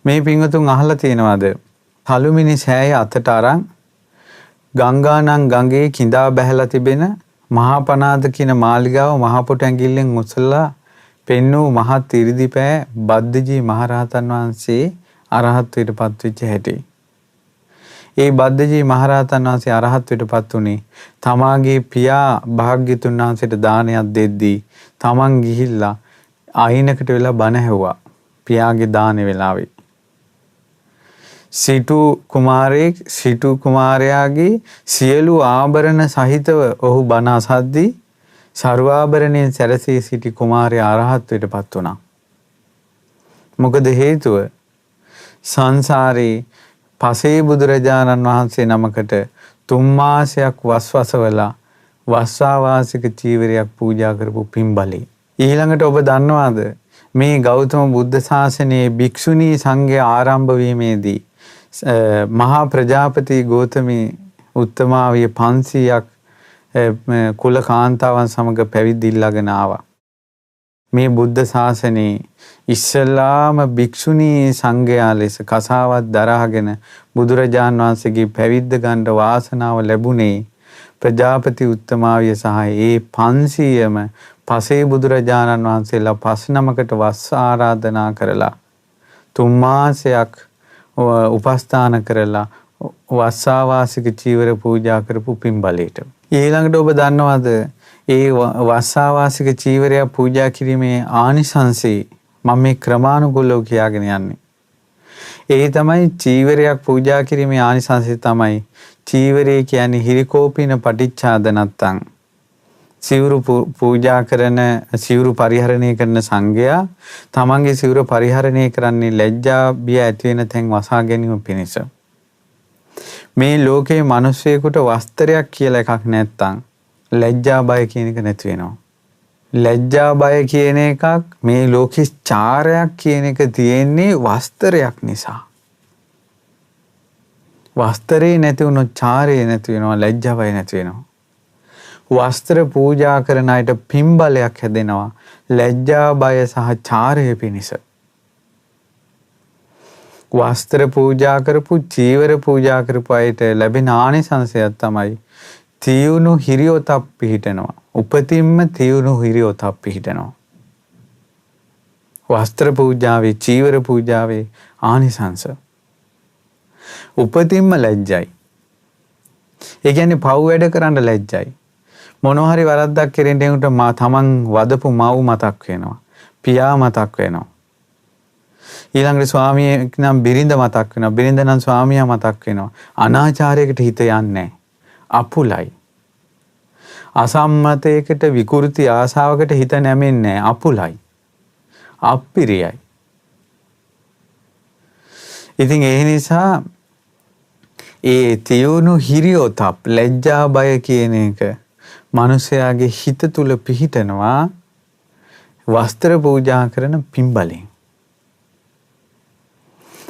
මේ පින්වතුන් අහලා තියෙනවද? කළුමිනි සෑය අතට අරන් ගංගානම් ගඟේ කිඳා බැහැලා තිබෙන මහා පනාද කියන මාලිගාව මහ පොට ඇඟිල්ලෙන් උසලා පෙන්නූ මහත් ඉරිදිපෑ බද්දජී මහරහතන් වහන්සේ අරහත්වයට පත්වෙච්ච හැටි. ඒ බද්දජී මහරහතන් වහන්සේ අරහත්වයට පත් වුණේ තමාගේ පියා භාග්‍යතුන් වහන්සේට දානයක් දෙද්දී තමන් ගිහිල්ලා අයිනකට වෙලා බණ ඇහුවා පියාගේ දාන වෙලාවේ. සිටු කුමාරයාගේ සියලු ආභරණ සහිතව ඔහු බණ අසද්දී සර්වාභරණයෙන් සැරසී සිටි කුමාරයා අරහත්වයට පත් වුණා. මොකද හේතුව? සංසාරේ පසේ බුදුරජාණන් වහන්සේ නමකට 3 මාසයක් වස්වසවලා වස්සාවාසික චීවරයක් පූජා කරපු පින්බලේ. ඊළඟට ඔබ දන්නවාද මේ ගෞතම බුද්ධ ශාසනයේ භික්ෂුණී සංඝය ආරම්භ වීමේදී මහා ප්‍රජාපති ගෞතමී උත්තමාවිය 500ක් කුල කාන්තාවන් සමග පැවිදි ඉල්ලගෙන ආවා. මේ බුද්ධ ශාසනයේ ඉස්සලාම භික්ෂුණී සංඝයා ලෙස කසාවත් දරාගෙන බුදුරජාන් වහන්සේගේ පැවිද්ද ගන්න වාසනාව ලැබුණේ ප්‍රජාපති උත්තමාවිය සහ ඒ 500ම පසේ බුදුරජාණන් වහන්සේලා 5 නමකට වස් ආරාධනා කරලා 3 මාසයක් උපස්ථාන කරලා වස්සාවාසික චීවර පූජා කරපු පින්බලයට. ඊළඟට ඔබ දන්නවද ඒ වස්සාවාසික චීවරය පූජා කිරීමේ ආනිසංසය මම මේ ක්‍රමානුකූලව කියාගෙන යන්නේ. ඒ තමයි චීවරයක් පූජා කිරීමේ ආනිසංසය තමයි චීවරය කියන්නේ හිරිකෝපින පටිච්චාදනත්තං. සිවුරු පූජා කරන සිවුරු පරිහරණය කරන සංඝයා තමන්ගේ සිවුර පරිහරණය කරන්නේ ලැජ්ජා බිය ඇති වෙන තැන් වසා ගැනීම පිණිස. මේ ලෝකේ මිනිස්සෙකුට වස්ත්‍රයක් කියලා එකක් නැත්තම් ලැජ්ජා බය කියන එක නැති වෙනවා. ලැජ්ජා බය කියන එකක් මේ ලෝකේ චාරයක් කියන එක තියෙන්නේ වස්ත්‍රයක් නිසා. වස්ත්‍රේ නැති වුණොත් චාරේ නැති වෙනවා, ලැජ්ජා බය නැති වෙනවා. වස්ත්‍ර පූජා කරන අයට පින්බලයක් හැදෙනවා ලැජ්ජා බය සහ චාරය පිණිස. වස්ත්‍ර පූජා කරපු චීවර පූජා කරපු අයට ලැබෙන ආනිසංසයක් තමයි තියුණු හිරියොතක් පිහිටනවා. උපතින්ම තියුණු හිරියොතක් පිහිටනවා. වස්ත්‍ර පූජාවේ චීවර පූජාවේ ආනිසංස උපතින්ම ලැජ්ජයි. ඒ කියන්නේ පව් වැඩ කරන්න ලැජ්ජයි. මොනවා හරි වරද්දක් කෙරෙන්න එනකොට තමන් වදපු මව් මතක් වෙනවා. පියා මතක් වෙනවා. ඊළඟට ස්වාමියෙක් නම් බිරිඳ මතක් වෙනවා. බිරිඳ නම් ස්වාමියා මතක් වෙනවා. අනාචාරයකට හිත යන්නේ අපුලයි. අසම්මතයකට විකෘති ආසාවකට හිත නැමෙන්නේ අපුලයි. අප්පිරියයි. ඉතින් ඒ නිසා ඒ තියුණු හිරියොතප් ලැජ්ජා බය කියන එක මනුෂයාගේ හිත තුල පිහිටනවා වස්ත්‍ර පූජා කරන පින්බලෙන්.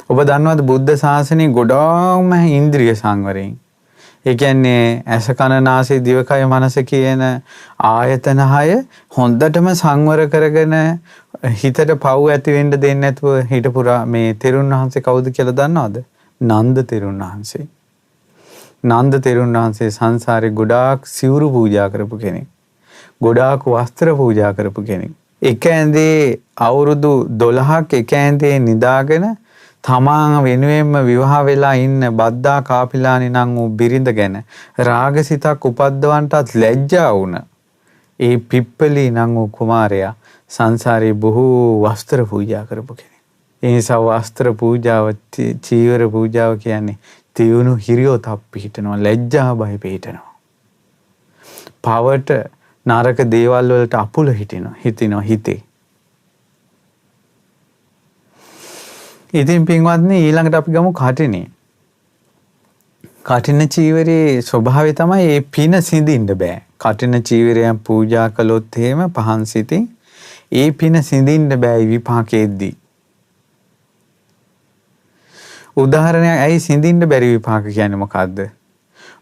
ඔබ දන්නවද බුද්ධ ශාසනයේ ගොඩාක්ම ඉන්ද්‍රිය සංවරයෙන්. ඒ කියන්නේ ඇස කන නාසය දිවකය මනස කියන ආයතන 6 හොඳටම සංවර කරගෙන හිතට පව් ඇති වෙන්න දෙන්නේ නැතුව හිටපුරා මේ තෙරුන් වහන්සේ කවුද කියලා දන්නවද? නන්ද තෙරුන් වහන්සේ. නන්ද තෙරුන් වහන්සේ සංසාරේ ගොඩාක් සිවුරු පූජා කරපු කෙනෙක්. ගොඩාක් වස්ත්‍ර පූජා කරපු කෙනෙක්. එක ඇඳේ අවුරුදු 12ක් එක ඇඳේ නිදාගෙන තමාම වෙනුවෙන්ම විවාහ වෙලා ඉන්න බද්දා කාපිලානි නම් වූ බිරිඳ ගැන රාගසිතක් උපද්දවන්නටත් ලැජ්ජා වුණ ඒ පිප්පලි නම් වූ කුමාරයා සංසාරේ බොහෝ වස්ත්‍ර පූජා කරපු කෙනෙක්. ඒ නිසා වස්ත්‍ර පූජාව චීවර පූජාව කියන්නේ තියුණු හිරියොතප් පිහිටනවා, ලැජ්ජා බය පිහිටනවා. පවට නරක දේවල් වලට අපුල හිටිනවා හිතේ. ඉතින් පින්වත්නි ඊළඟට අපි ගමු කටිනේ. කටින චීවරයේ ස්වභාවය තමයි මේ පින සිඳින්න බෑ. කටින චීවරයන් පූජා කළොත් එහෙම පහන් සිතින් ඒ පින සිඳින්න බෑ විපාකෙද්දී. උදාහරණයක් ඇයි සිඳින්න බැරි විපාක කියන්නේ මොකද්ද?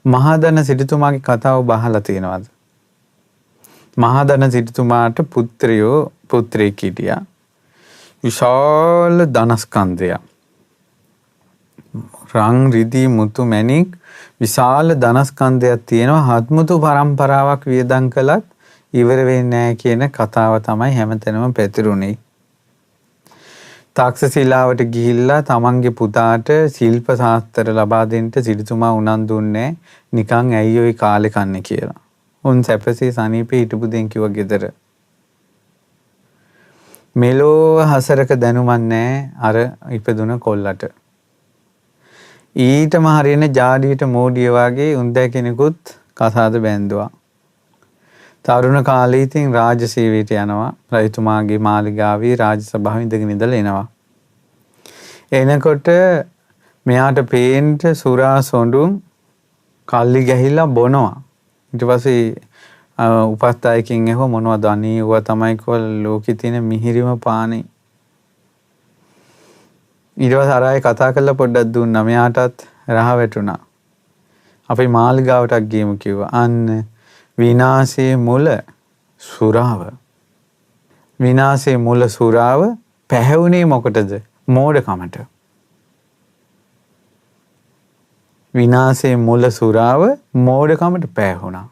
මහදන සිටුතුමාගේ කතාව බහලා තියෙනවද? මහදන සිටුතුමාට පුත්‍රයෙක් හිටියා. විශාල ධනස්කන්ධයක්. රං රිදී මුතු මැණික් විශාල ධනස්කන්ධයක් තියෙනවා. හත්මුතු පරම්පරාවක් වියදම් කළත් ඉවර වෙන්නේ නැහැ කියන කතාව තමයි හැමතැනම පැතිරුණේ. තක්ෂශිලාවට ගිහිල්ලා තමන්ගේ පුතාට ශිල්ප ශාස්ත්‍ර ලබා දෙන්න සිටුතුමා උනන්දු දුන්නේ නිකන් ඇයි ඔය කාලේ කන්නේ කියලා. උන් සැපසේ සනීපේ හිටපු දෙන් කිව්වා ගෙදර. මෙලෝ හසරක දැනුමක් නැහැ අර ඉපදුන කොල්ලට. ඊටම හරියන ජාඩියට මෝඩිය වගේ උන්ද කෙනෙකුත් කසාද බැන්දුවා. තරුණ කාලේ ඉතින් රාජ සේවයට යනවා. රජතුමාගේ මාලිගාවේ රාජ සභාවේ ඉඳගෙන ඉඳලා එනවා. එනකොට මෙයාට පේන්න සුරා සොඬුන් කල්ලි ගැහිලා බොනවා. ඊට පස්සේ උපස්ථායකින් එහුව මොනවද අනේ ඌවා තමයි කොල් ලෝකේ තියෙන මිහිරිම පානේ. ඊට පස්සේ අරයි කතා කරලා පොඩ්ඩක් දුන්නා. මෙයාටත් රහ වැටුණා. අපි මාලිගාවටත් ගියමු කිව්වා. අන්න විනාශයේ මුල සුරාව. විනාශයේ මුල සුරාව පැහැවුනේ මොකටද? මෝඩකමට. විනාශයේ මුල සුරාව මෝඩකමට පැහැවුණා.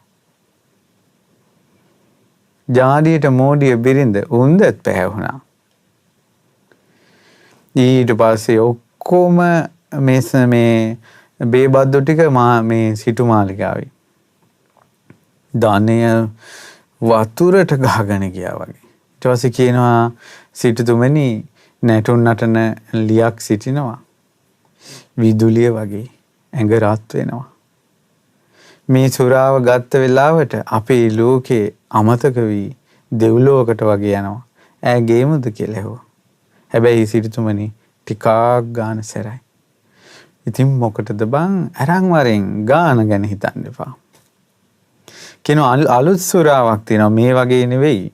ජාඩියට මෝඩිය බිරිඳ උන්දත් පැහැවුණා. ඊට පස්සේ ඔක්කොම මේ බේබද්දු ටික මේ සිටු මාලිගාවේ ධාන්‍ය වතුරට ගහගෙන ගියා වගේ. ඊට පස්සේ කියනවා සිටුතුමනි නැටුම් නටන ලියක් සිටිනවා. විදුලිය වගේ ඇඟ රත් වෙනවා. මේ සුරාව ගත්ත වෙලාවට අපේ ලෝකේ අමතක වී දෙව්ලොවකට වගේ යනවා. ඈ ගේමුද කියලා ඇහුවා. හැබැයි සිටුතුමනි ටිකක් ගාන සැරයි. ඉතින් මොකටද බං අරන් වරෙන් ගාන ගැන හිතන්න එපා. කියනවා අලුත් සුරාවක් තියෙනවා මේ වගේ නෙවෙයි.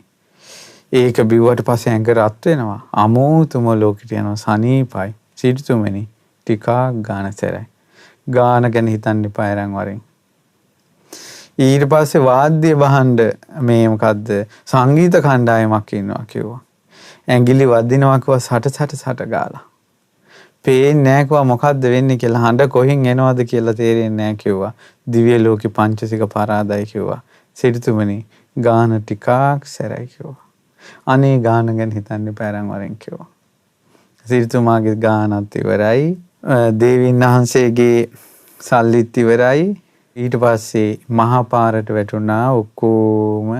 ඒක බිව්වට පස්සේ ඇඟ රත් වෙනවා. අමෝතුම ලෝකෙට යනවා සනීපයි. සිටුතුමනි ටිකක් ගාන සැරයි. ගාන ගැන හිතන්න එපා අරන් වරෙන්. ඊට පස්සේ වාද්‍ය වහන්න මේ මොකද්ද සංගීත කණ්ඩායමක් ඉන්නවා කිව්වා. ඇඟිලි වදිනවා කිව්වා සට ගාලා. පේන්නේ නැහැ කිව්වා මොකද්ද වෙන්නේ කියලා. හඬ කොහෙන් එනවද කියලා තේරෙන්නේ නැහැ කිව්වා. දිව්‍ය ලෝකේ පංචසික පරාදයි කිව්වා. සිටුතුමනි ගාන ටිකක් සැරයි කිව්වා. අනේ ගාන ගැන හිතන්න පැරන් වරෙන් කිව්වා. සිටුතුමාගේ ගානත් ඉවරයි. දේවීන් වහන්සේගේ සල්ලිත් ඉවරයි. ඊට පස්සේ මහා පාරට වැටුණා ඔක්කොම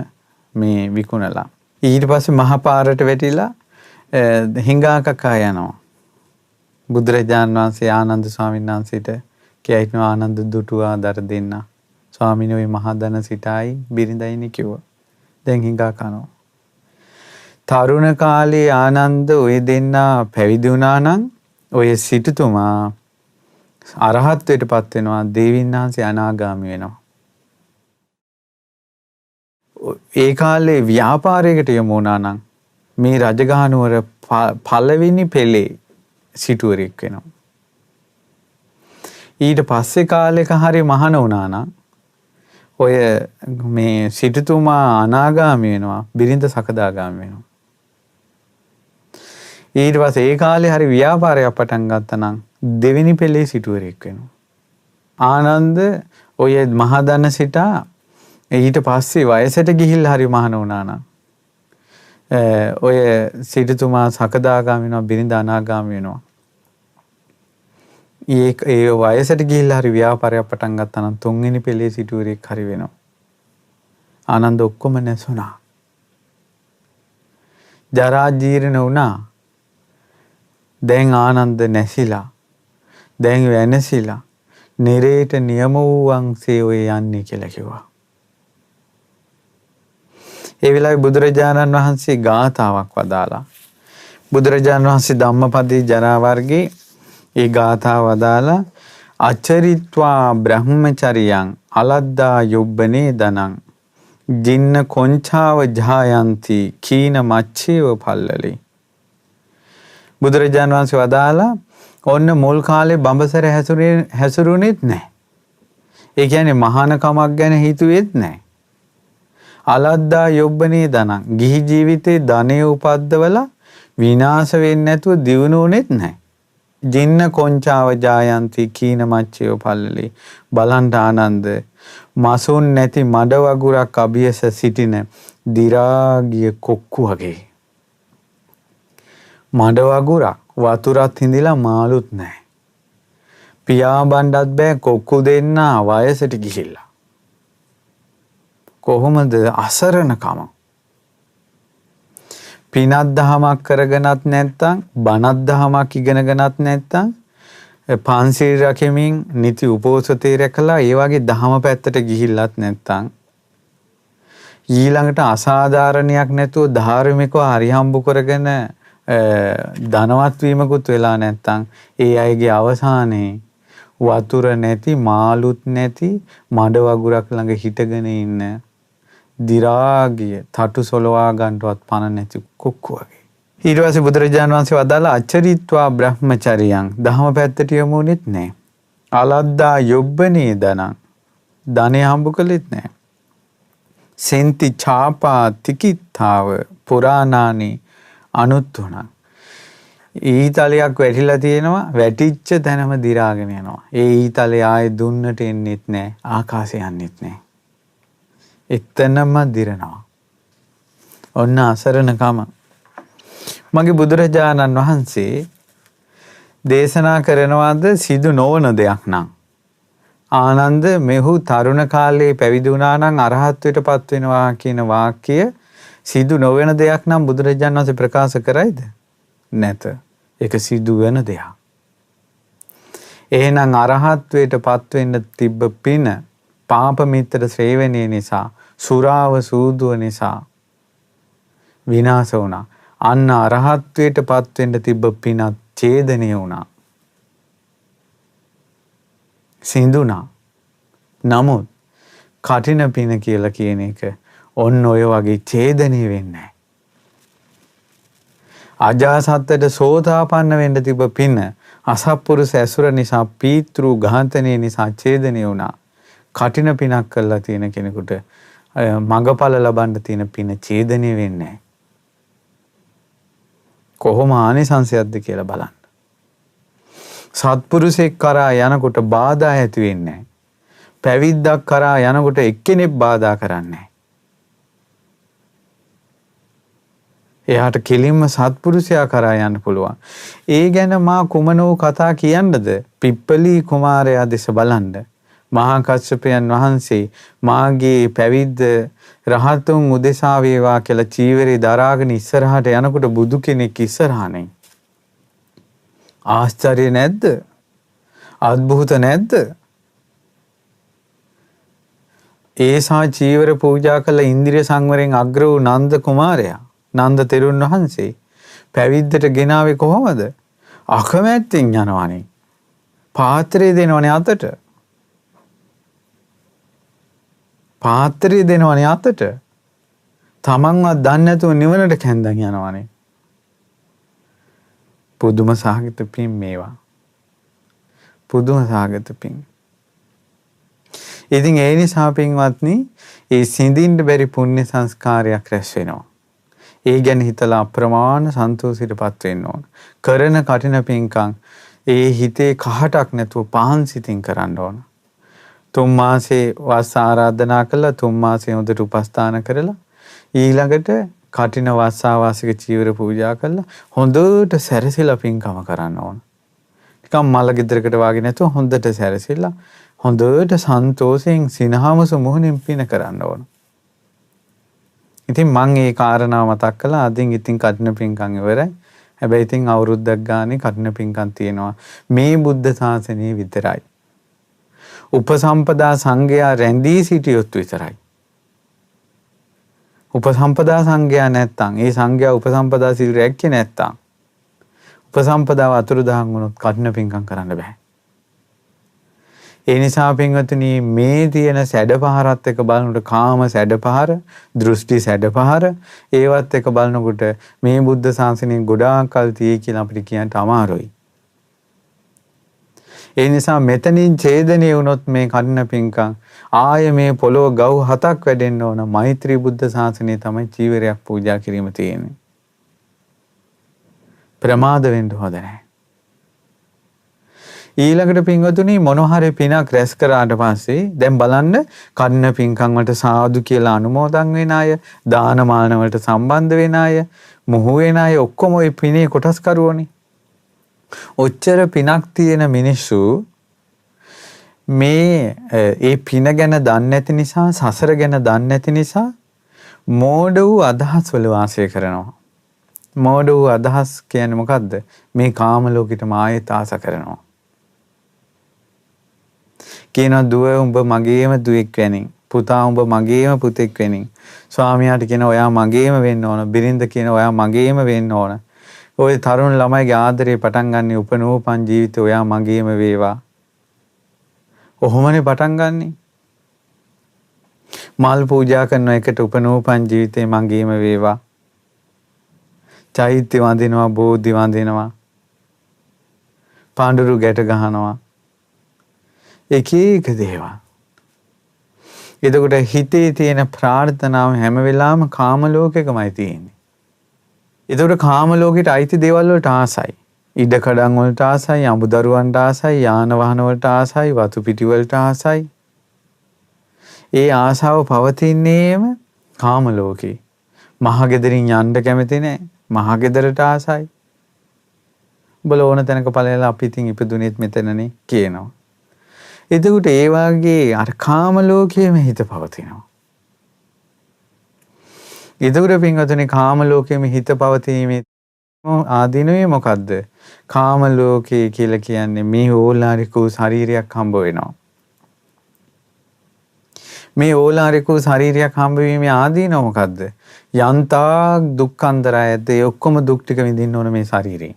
මේ විකුණලා. ඊට පස්සේ මහා පාරට වැටිලා හිඟා කකා යනවා. බුදුරජාණන් වහන්සේ ආනන්ද ස්වාමීන් වහන්සේට කියනවා ආනන්ද දුටුවා දර දෙන්න. ස්වාමීන් වහන්සේ මහා ධන සිටයි බිරිඳයිනි කිව්වා. දැන් හිඟා කනවා. තරුණ කාලේ ආනන්ද ඔය දෙන්න පැවිදි වුණා නම් ඔය සිටුතුමා අරහත්ත්වයට පත් වෙනවා. දේවීන් වහන්සේ අනාගාමී වෙනවා. ඒ කාලේ ව්‍යාපාරයකට යමු වුණා නම් මේ රජගහනුවර පළවෙනි පෙළේ සිටුවරෙක් වෙනවා. ඊට පස්සේ කාලෙක හරි මහාන වුණා නම් ඔය මේ සිටුතුමා අනාගාමී වෙනවා. බිරිඳ සකදාගාමී වෙනවා. ඊට පස්සේ ඒ කාලේ හරි ව්‍යාපාරයක් පටන් ගත්තා නම් දෙවෙනි පෙළේ සිටුවරෙක් වෙනවා. ආනන්ද ඔය මහදන සිටා ඊට පස්සේ වයසට ගිහිල්ලා හරි මහාන වුණා නම් ඔය සිටුතුමා සකදාගාමී වෙනවා බිරිඳ අනාගාමී වෙනවා. ඒ වයසට ගිහිල්ලා හරි ව්‍යාපාරයක් පටන් ගත්තා නම් තුන්වෙනි පෙළේ සිටුවරෙක් හරි වෙනවා. ආනන්ද ඔක්කොම නැසුණා. ජරා ජීර්ණ වුණා. දැන් ආනන්ද නැසිලා දැන් වෙනසිලා නිරේට නියම වූවන්සේ ඔය යන්නේ කියලා කිව්වා. ඒ වෙලාවේ බුදුරජාණන් වහන්සේ ගාථාවක් වදාලා. බුදුරජාණන් වහන්සේ ධම්මපදයේ ජරා වර්ගයේ ඒ ගාථාව වදාලා අචරිත්වා බ්‍රහ්මචරියං අලද්දා යුබ්බනේ දනං ජින්න කොංචාව ජායන්ති කීන මච්චේව පල්ලලේ. බුදුරජාණන් වහන්සේ වදාලා ඔන්න මුල් කාලේ බඹසර හැසුරුනේත් නැහැ. ඒ කියන්නේ මහානකමක් ගැන හිතුවේත් නැහැ. අලද්දා යොබ්බනේ දනං ගිහි ජීවිතේ ධනෙ උපද්දවලා විනාශ වෙන්නේ නැතුව දියුණුවුනේත් නැහැ. ජින්න කොංචාව ජායන්ති කීන මච්චයෝ පල්ලලි බලන්ට ආනන්ද මසුන් නැති මඩ වගුරක් අභියස සිටින දිරාගිය කොක්කු වගේ. මඩ වගුරක් වතුරත් හිඳිලා මාළුත් නැහැ. පියාඹන්නත් බෑ කොක්කු දෙන්න වයසට ගිහිල්ලා. කොහොමද අසරණකම? පිනක් දහමක් කරගෙනත් නැත්තම් බණක් දහමක් ඉගෙනගෙනත් නැත්තම් පන්සිල් රැකෙමින් නිති උපෝසතේ රැකලා ඒ වගේ දහම පැත්තට ගිහිල්ලත් නැත්තම් ඊළඟට අසාධාරණයක් නැතුව ධාර්මිකව හරිහම්බු කරගෙන ධනවත් වීමකුත් වෙලා නැත්තම් ඒ අයගේ අවසානයේ වතුර නැති මාළුත් නැති මඩ වගුරක් ළඟ හිටගෙන ඉන්න දිරාගිය තටු සොලවා ගන්නවත් පණ නැති කොක්කු වගේ. ඊට පස්සේ බුදුරජාණන් වහන්සේ වදාලා අචරිත්වා බ්‍රහ්මචරියං දහම පැත්තට යමුනෙත් නැහැ. අලද්දා යොබ්බනේ දනං ධනෙ හම්බ කළෙත් නැහැ. සෙන්ති ඡාපා තිකිත්තාව පුරාණානි අනුත්තුණ. ඊතලයක් වැටිලා තියෙනවා වැටිච්ච තැනම දිරාගෙන යනවා. ඒ ඊතලේ ආයේ දුන්නට එන්නෙත් නැහැ ආකාශය යන්නෙත් නැහැ. එතනම දිරනවා. ඔන්න අසරණකම. මගේ බුදුරජාණන් වහන්සේ දේශනා කරනවාද සිදු නොවන දෙයක් නම් ආනන්ද මෙහු තරුණ කාලේ පැවිදි වුණා නම් අරහත්ත්වයට පත් වෙනවා කියන වාක්‍ය සිදු නොවන දෙයක් නම් බුදුරජාණන් වහන්සේ ප්‍රකාශ කරයිද? නැත. ඒක සිදු වෙන දෙයක්. එහෙනම් අරහත්ත්වයට පත් වෙන්න තිබ්බ පින පාප මිත්‍ර ශ්‍රේවණිය නිසා සුරාව සූදුව නිසා විනාශ වුණා. අන්න අරහත්ත්වයට පත් වෙන්න තිබ්බ පිනත් ඡේදනය වුණා. සිඳුණා. නමුත් කටින පින කියලා කියන එක ඔන්න ඔය වගේ ඡේදනය වෙන්නේ නැහැ. අජාසත්තට සෝතාපන්න වෙන්න තිබ්බ පින අසත්පුරුෂ ඇසුර නිසා පීතෘ ඝාතනය නිසා ඡේදනය වුණා. කටින පිනක් කළා තියෙන කෙනෙකුට මඟඵල ලබන්න තියෙන පින ඡේදනය වෙන්නේ නැහැ. කොහොම ආනිසංසයක්ද කියලා බලන්න. සත්පුරුෂෙක් කරා යනකොට බාධා ඇති වෙන්නේ නැහැ. පැවිද්දක් කරා යනකොට එක්කෙනෙක් බාධා කරන්නේ නැහැ. එයාට කෙලින්ම සත්පුරුෂයා කරා යන්න පුළුවන්. ඒ ගැන මා කුමනෝ කතා කියන්නද? පිප්පලී කුමාරයා දෙස බලන්න. මහා කස්සපයන් වහන්සේ මාගේ පැවිද්ද රහතුන් උදෙසා වේවා කියලා චීවරේ දරාගෙන ඉස්සරහට යනකොට බුදු කෙනෙක් ඉස්සරහනේ. ආශ්චර්ය නැද්ද? අద్භූත නැද්ද? ඒසා චීවර පූජා කළ ඉන්ද්‍රිය සංවරයෙන් අග්‍ර වූ නන්ද කුමාරයා නන්ද තෙරුන් වහන්සේ පැවිද්දට ගෙනාවේ කොහොමද? අකමැත්තෙන් යනවනේ. පාත්‍රය දෙනවනේ අතට. පාත්‍රය දෙනවනේ අතට. තමන්වත් දන්නේ නැතුව නිවනට කැන්දන් යනවනේ. පුදුම සහගත පින් මේවා. පුදුම සහගත පින්. ඉතින් ඒ නිසා පින්වත්නි ඒ සිඳින්න බැරි පුණ්‍ය සංස්කාරයක් රැස් වෙනවා. ඒ ගැන හිතලා අප්‍රමාණ සන්තෝෂයටපත් වෙන්න ඕන. කරන කටින පින්කම් ඒ හිතේ කහටක් නැතුව පහන් සිතින් කරන්න ඕන. 3 මාසේ වස් ආරාධනා කළා 3 මාසේ හොඳට උපස්ථාන කරලා ඊළඟට කටින වස්සාවාසික චීවර පූජා කළා හොඳට සැරසිලා පින්කම කරන්න ඕන. නිකම් මල ගෙදරකට වාගේ නැතුව හොඳට සැරසිලා හොඳට සන්තෝෂයෙන් සිනහමස මුහුණින් පින කරන්න ඕන. ඉතින් මම මේ කාරණාව මතක් කළා. අදින් ඉතින් කටින පින්කම් ඉවරයි. හැබැයි ඉතින් අවුරුද්දක් ගානේ කටින පින්කම් තියෙනවා. මේ බුද්ධ ශාසනයේ විතරයි. උපසම්පදා සංඝයා රැඳී සිටියොත් විතරයි. උපසම්පදා සංඝයා නැත්තම් ඒ සංඝයා උපසම්පදා සිල් රැක්කේ නැත්තම් උපසම්පදාව අතුරුදහන් වුණොත් කටින පින්කම් කරන්න බෑ. ඒ නිසා පින්වතුනි මේ තියෙන සැඩපහරත් එක බලනකොට කාම සැඩපහර, දෘෂ්ටි සැඩපහර ඒවත් එක බලනකොට මේ බුද්ධ ශාසනයෙන් ගොඩාක් කල් තියෙයි කියලා අපිට කියන්න අමාරුයි. ඒ නිසා මෙතනින් ඡේදනය වුණොත් මේ කන්න පින්කම් ආය මේ පොළොව ගව් 7ක් වැඩෙන්න ඕන. මෛත්‍රී බුද්ධ ශාසනය තමයි චීවරයක් පූජා කිරීම තියෙන්නේ. ප්‍රමාද වෙන්න හොඳ නැහැ. ඊළඟට පින්වතුනි මොනවා හරි පිනක් රැස් කරාට පස්සේ දැන් බලන්න කන්න පින්කම් වලට සාදු කියලා අනුමෝදන් වෙන අය, දානමාන වලට සම්බන්ධ වෙන අය, මොහු වෙන අය ඔක්කොම ওই පිනේ කොටස්කරුවෝනේ. ඔච්චර පිනක් තියෙන මිනිස්සු මේ ඒ පින ගැන දන්නේ නැති නිසා, සසර ගැන දන්නේ නැති නිසා මෝඩ වූ අදහස් වල වාසය කරනවා. මෝඩ වූ අදහස් කියන්නේ මොකද්ද? මේ කාම ලෝකෙටම ආයෙත් ආස කරනවා. කියනවා දුව උඹ මගේම දුවෙක් වෙනින්, පුතා උඹ මගේම පුතෙක් වෙනින්. ස්වාමියාට කියනවා ඔයා මගේම වෙන්න ඕන. බිරිඳ කියනවා ඔයා මගේම වෙන්න ඕන. ඔය තරුණ ළමයිගේ ආදරේ පටන් ගන්න උපනෝපන් ජීවිතේ ඔයා මගේම වේවා. ඔහොමනේ පටන් ගන්නෙ. මල් පූජා කරන එකට උපනෝපන් ජීවිතේ මගේම වේවා. චෛත්‍ය වඳිනවා, බෝධි වඳිනවා, පාඬුරු ගැට ගහනවා, එක එක දේවල්. එතකොට හිතේ තියෙන ප්‍රාර්ථනාව හැම වෙලාවෙම කාම ලෝකෙකමයි තියෙන්නේ. එතකොට කාම ලෝකෙට අයිති දේවල් වලට ආසයි. ඉඩ කඩන් වලට ආසයි, අමුදරුවන්ට ආසයි, යාන වාහන වලට ආසයි, වතු පිටි වලට ආසයි. ඒ ආසාව පවතින්නේම කාම ලෝකේ. මහගෙදරින් යන්න කැමති නැහැ. මහගෙදරට ආසයි. උඹලා ඕන තැනක ඵලයලා අපි ඉතින් ඉපදුනේත් මෙතනනේ කියනවා. එතකොට ඒ වාගේ අර කාම ලෝකයේම හිත පවතිනවා. එතකොට පින්වතුනි කාම ලෝකයේම හිත පවතීමේ ආදීනවේ මොකද්ද? කාම ලෝකයේ කියලා කියන්නේ මේ ඕලාරික වූ ශරීරයක් හම්බ වෙනවා. මේ ඕලාරික වූ ශරීරයක් හම්බ වීමේ ආදීනව මොකද්ද? යන්තාක් දුක්ඛන්දරය ඇද්ද ඒ ඔක්කොම දුක් ටික විඳින්න ඕන මේ ශරීරේ.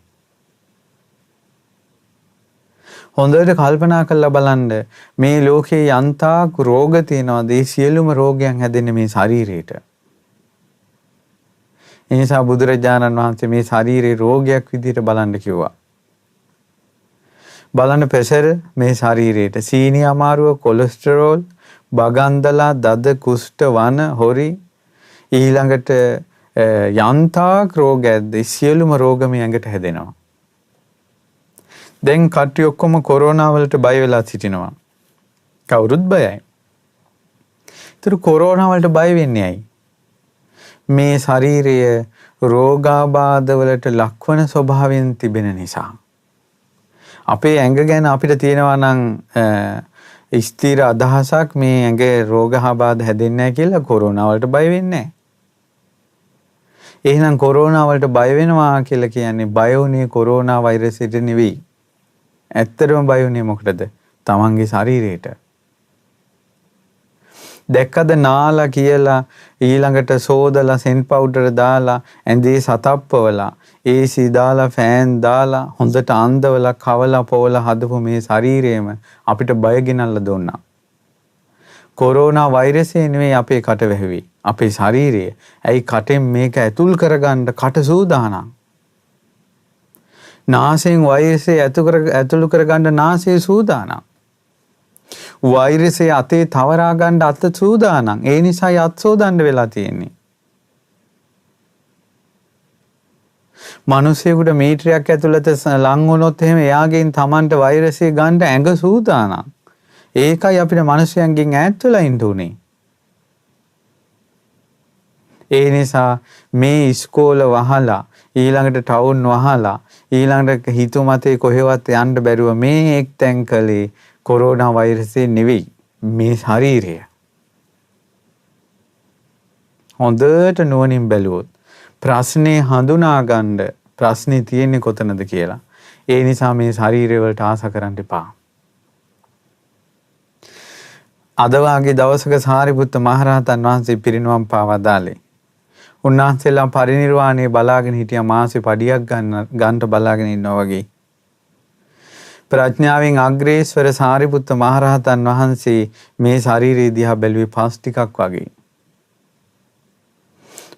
හොඳට කල්පනා කරලා බලන්න මේ ලෝකේ යන්තාක් රෝග තියෙනවාද? ඒ සියලුම රෝගයන් හැදෙන්නේ මේ ශරීරේට. ඒ නිසා බුදුරජාණන් වහන්සේ මේ ශරීරේ රෝගයක් විදිහට බලන්න කිව්වා. බලන්න ප්‍රෙෂර් මේ ශරීරේට, සීනි අමාරුව, කොලෙස්ටරෝල්, බගන්දලා, දද, කුෂ්ඨ, වන, හොරි, ඊළඟට යන්තාක් රෝග ඇද්ද සියලුම රෝග මේ ඇඟට හැදෙනවා. දැන් කට්ටිය ඔක්කොම කොරෝනා වලට බය වෙලා සිටිනවා. කවුරුත් බයයි. ඒතර කොරෝනා වලට බය වෙන්නේ ඇයි? මේ ශරීරය රෝගාබාධ වලට ලක්වන ස්වභාවයෙන් තිබෙන නිසා. අපේ ඇඟ ගැන අපිට තියෙනවා නම් ස්ථිර අදහසක් මේ ඇඟේ රෝගාබාධ හැදෙන්නේ නැහැ කියලා කොරෝනා වලට බය වෙන්නේ නැහැ. එහෙනම් කොරෝනා වලට බය වෙනවා කියලා කියන්නේ බය වුණේ කොරෝනා වෛරසයට නෙවෙයි. ඇත්තටම බය වුණේ මොකටද? තමන්ගේ ශරීරයට. දැක්කද නාලා කියලා ඊළඟට සෝදලා සෙන් පවුඩර් දාලා ඇඳේ සතප්පවලා AC දාලා ෆෑන් දාලා හොඳට අන්දවලා කවලා පොවලා හදපු මේ ශරීරයම අපිට බය ගෙනල්ලා දුන්නා. කොරෝනා වෛරසය නෙවෙයි අපේ කට වැහුවේ. අපේ ශරීරය. ඇයි කටෙන් මේක ඇතුල් කරගන්න කට සූදානම්. නාසයෙන් වෛරසය ඇතුළු කරගන්න නාසය සූදානම්. වෛරසය අතේ තවරා ගන්න අත සූදානම්. ඒ නිසා යත් සෝදන්න වෙලා තියෙන්නේ. මිනිස්සුෙකුට මීටරයක් ඇතුළත ලං වුණොත් එහෙම එයාගෙන් Tamanට වෛරසය ගන්න ඇඟ සූදානම්. ඒකයි අපිට මිනිස්යන්ගෙන් ඈත් වෙලා ඉන්න උනේ. ඒ නිසා මේ ඉස්කෝල වහලා ඊළඟට ටවුන් වහලා ඊළඟට හිතුමතේ කොහෙවත් යන්න බැරුව මේ එක්තැන් කළේ කොරෝනා වෛරසය නෙවෙයි මේ ශරීරය. හොඳට නුවණින් බැලුවොත් ප්‍රශ්නේ හඳුනා ගන්න ප්‍රශ්නේ තියෙන්නේ කොතනද කියලා. ඒ නිසා මේ ශරීරය වලට ආස කරන්න එපා. අද වාගේ දවසක සාරිපුත්ත මහරහතන් වහන්සේ පිරිනිවන් පාවදාලේ. උන්වහන්සේලා පරිනිර්වාණය බලාගෙන හිටියා මාසෙ පඩියක් ගන්නට බලාගෙන ඉන්නවා වගේ. ප්‍රඥාවෙන් අග්‍රේශ්වර සාරිපුත්ත මහරහතන් වහන්සේ මේ ශරීරය දිහා බැලුවේ පස් ටිකක් වගේ.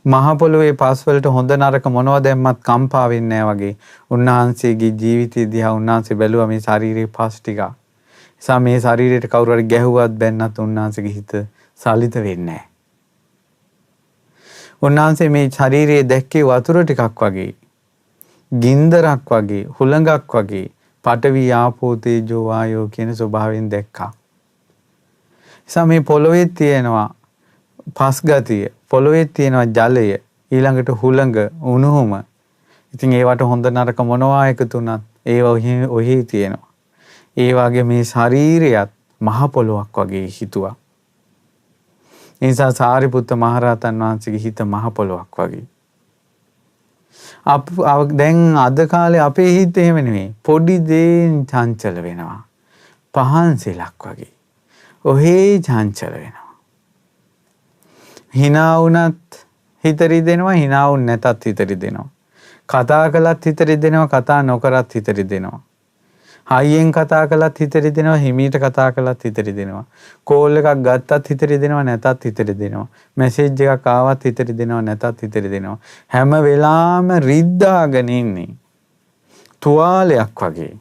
මහ පොළොවේ පස් වලට හොඳ නරක මොනවද දැම්මත් කම්පා වෙන්නේ නැහැ වගේ. උන්වහන්සේගේ ජීවිතය දිහා උන්වහන්සේ බැලුවා මේ ශරීරයේ පස් ටික. නිසා මේ ශරීරයට කවුරු හරි ගැහුවත් බැන්නත් උන්වහන්සේගේ හිත සලිත වෙන්නේ නැහැ. උන්වහන්සේ මේ ශරීරයේ දැක්කේ වතුර ටිකක් වගේ, ගින්දරක් වගේ, හුළඟක් වගේ, පඨවි ආපෝ තේජෝ වායෝ කියන ස්වභාවයෙන් දැක්කා. මේ පොළොවේ තියෙනවා පස් ගතිය, පොළොවේ තියෙනවා ජලය, ඊළඟට හුළඟ, උණුහුම. ඉතින් ඒවට හොඳ නරක මොනවා එකතු වුණත් ඒව ඔහි තියෙනවා. ඒ වගේ මේ ශරීරයත් මහ පොළොවක් වගේ හිතුවා. ඒ නිසා සාරිපුත්ත මහරහතන් වහන්සේගේ හිත මහ පොළොවක් වගේ. දැන් අද කාලේ අපේ හිත එහෙම නෙමෙයි. පොඩි දේෙන් චංචල වෙනවා. පහන් සෙලක් වගේ. ඔහේ චංචල වෙනවා. hina වුණත් හිත රිදෙනවා, hina වුන් නැතත් හිත රිදෙනවා. කතා කළත් හිත රිදෙනවා, කතා නොකරත් හිත රිදෙනවා. හයියෙන් කතා කළත් හිත රිදෙනවා, හිමීට කතා කළත් හිත රිදෙනවා. කෝල් එකක් ගත්තත් හිත රිදෙනවා, නැතත් හිත රිදෙනවා. මැසේජ් එකක් ආවත් හිත රිදෙනවා, නැතත් හිත රිදෙනවා. හැම වෙලාවෙම රිද්දාගෙන ඉන්නේ තුවාලයක් වගේ.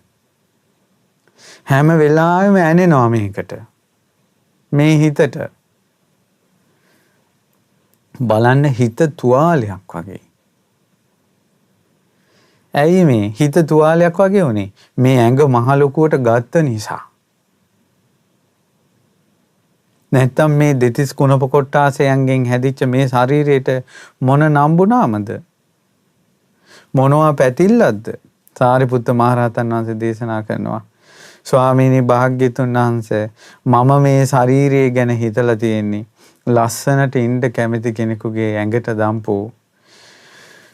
හැම වෙලාවෙම ඇනෙනවා මේකට. මේ හිතට බලන්න, හිත තුවාලයක් වගේ. ඇයි මේ හිත තුවාලයක් වගේ උනේ? මේ ඇඟ මහ ලොකුවට ගත්ත නිසා. නැත්තම් මේ දෙතිස් කුණප කොට්ටාසයන්ගෙන් හැදිච්ච මේ ශරීරයට මොන නම්බුනාමද? මොනවා පැතිල්ලක්ද? සාරිපුත්ත මහරහතන් වහන්සේ දේශනා කරනවා, ස්වාමීනි භාග්‍යතුන් වහන්සේ, මම මේ ශරීරය ගැන හිතලා තියෙන්නේ ලස්සනට ඉන්න කැමති කෙනෙකුගේ ඇඟට දම්පෝ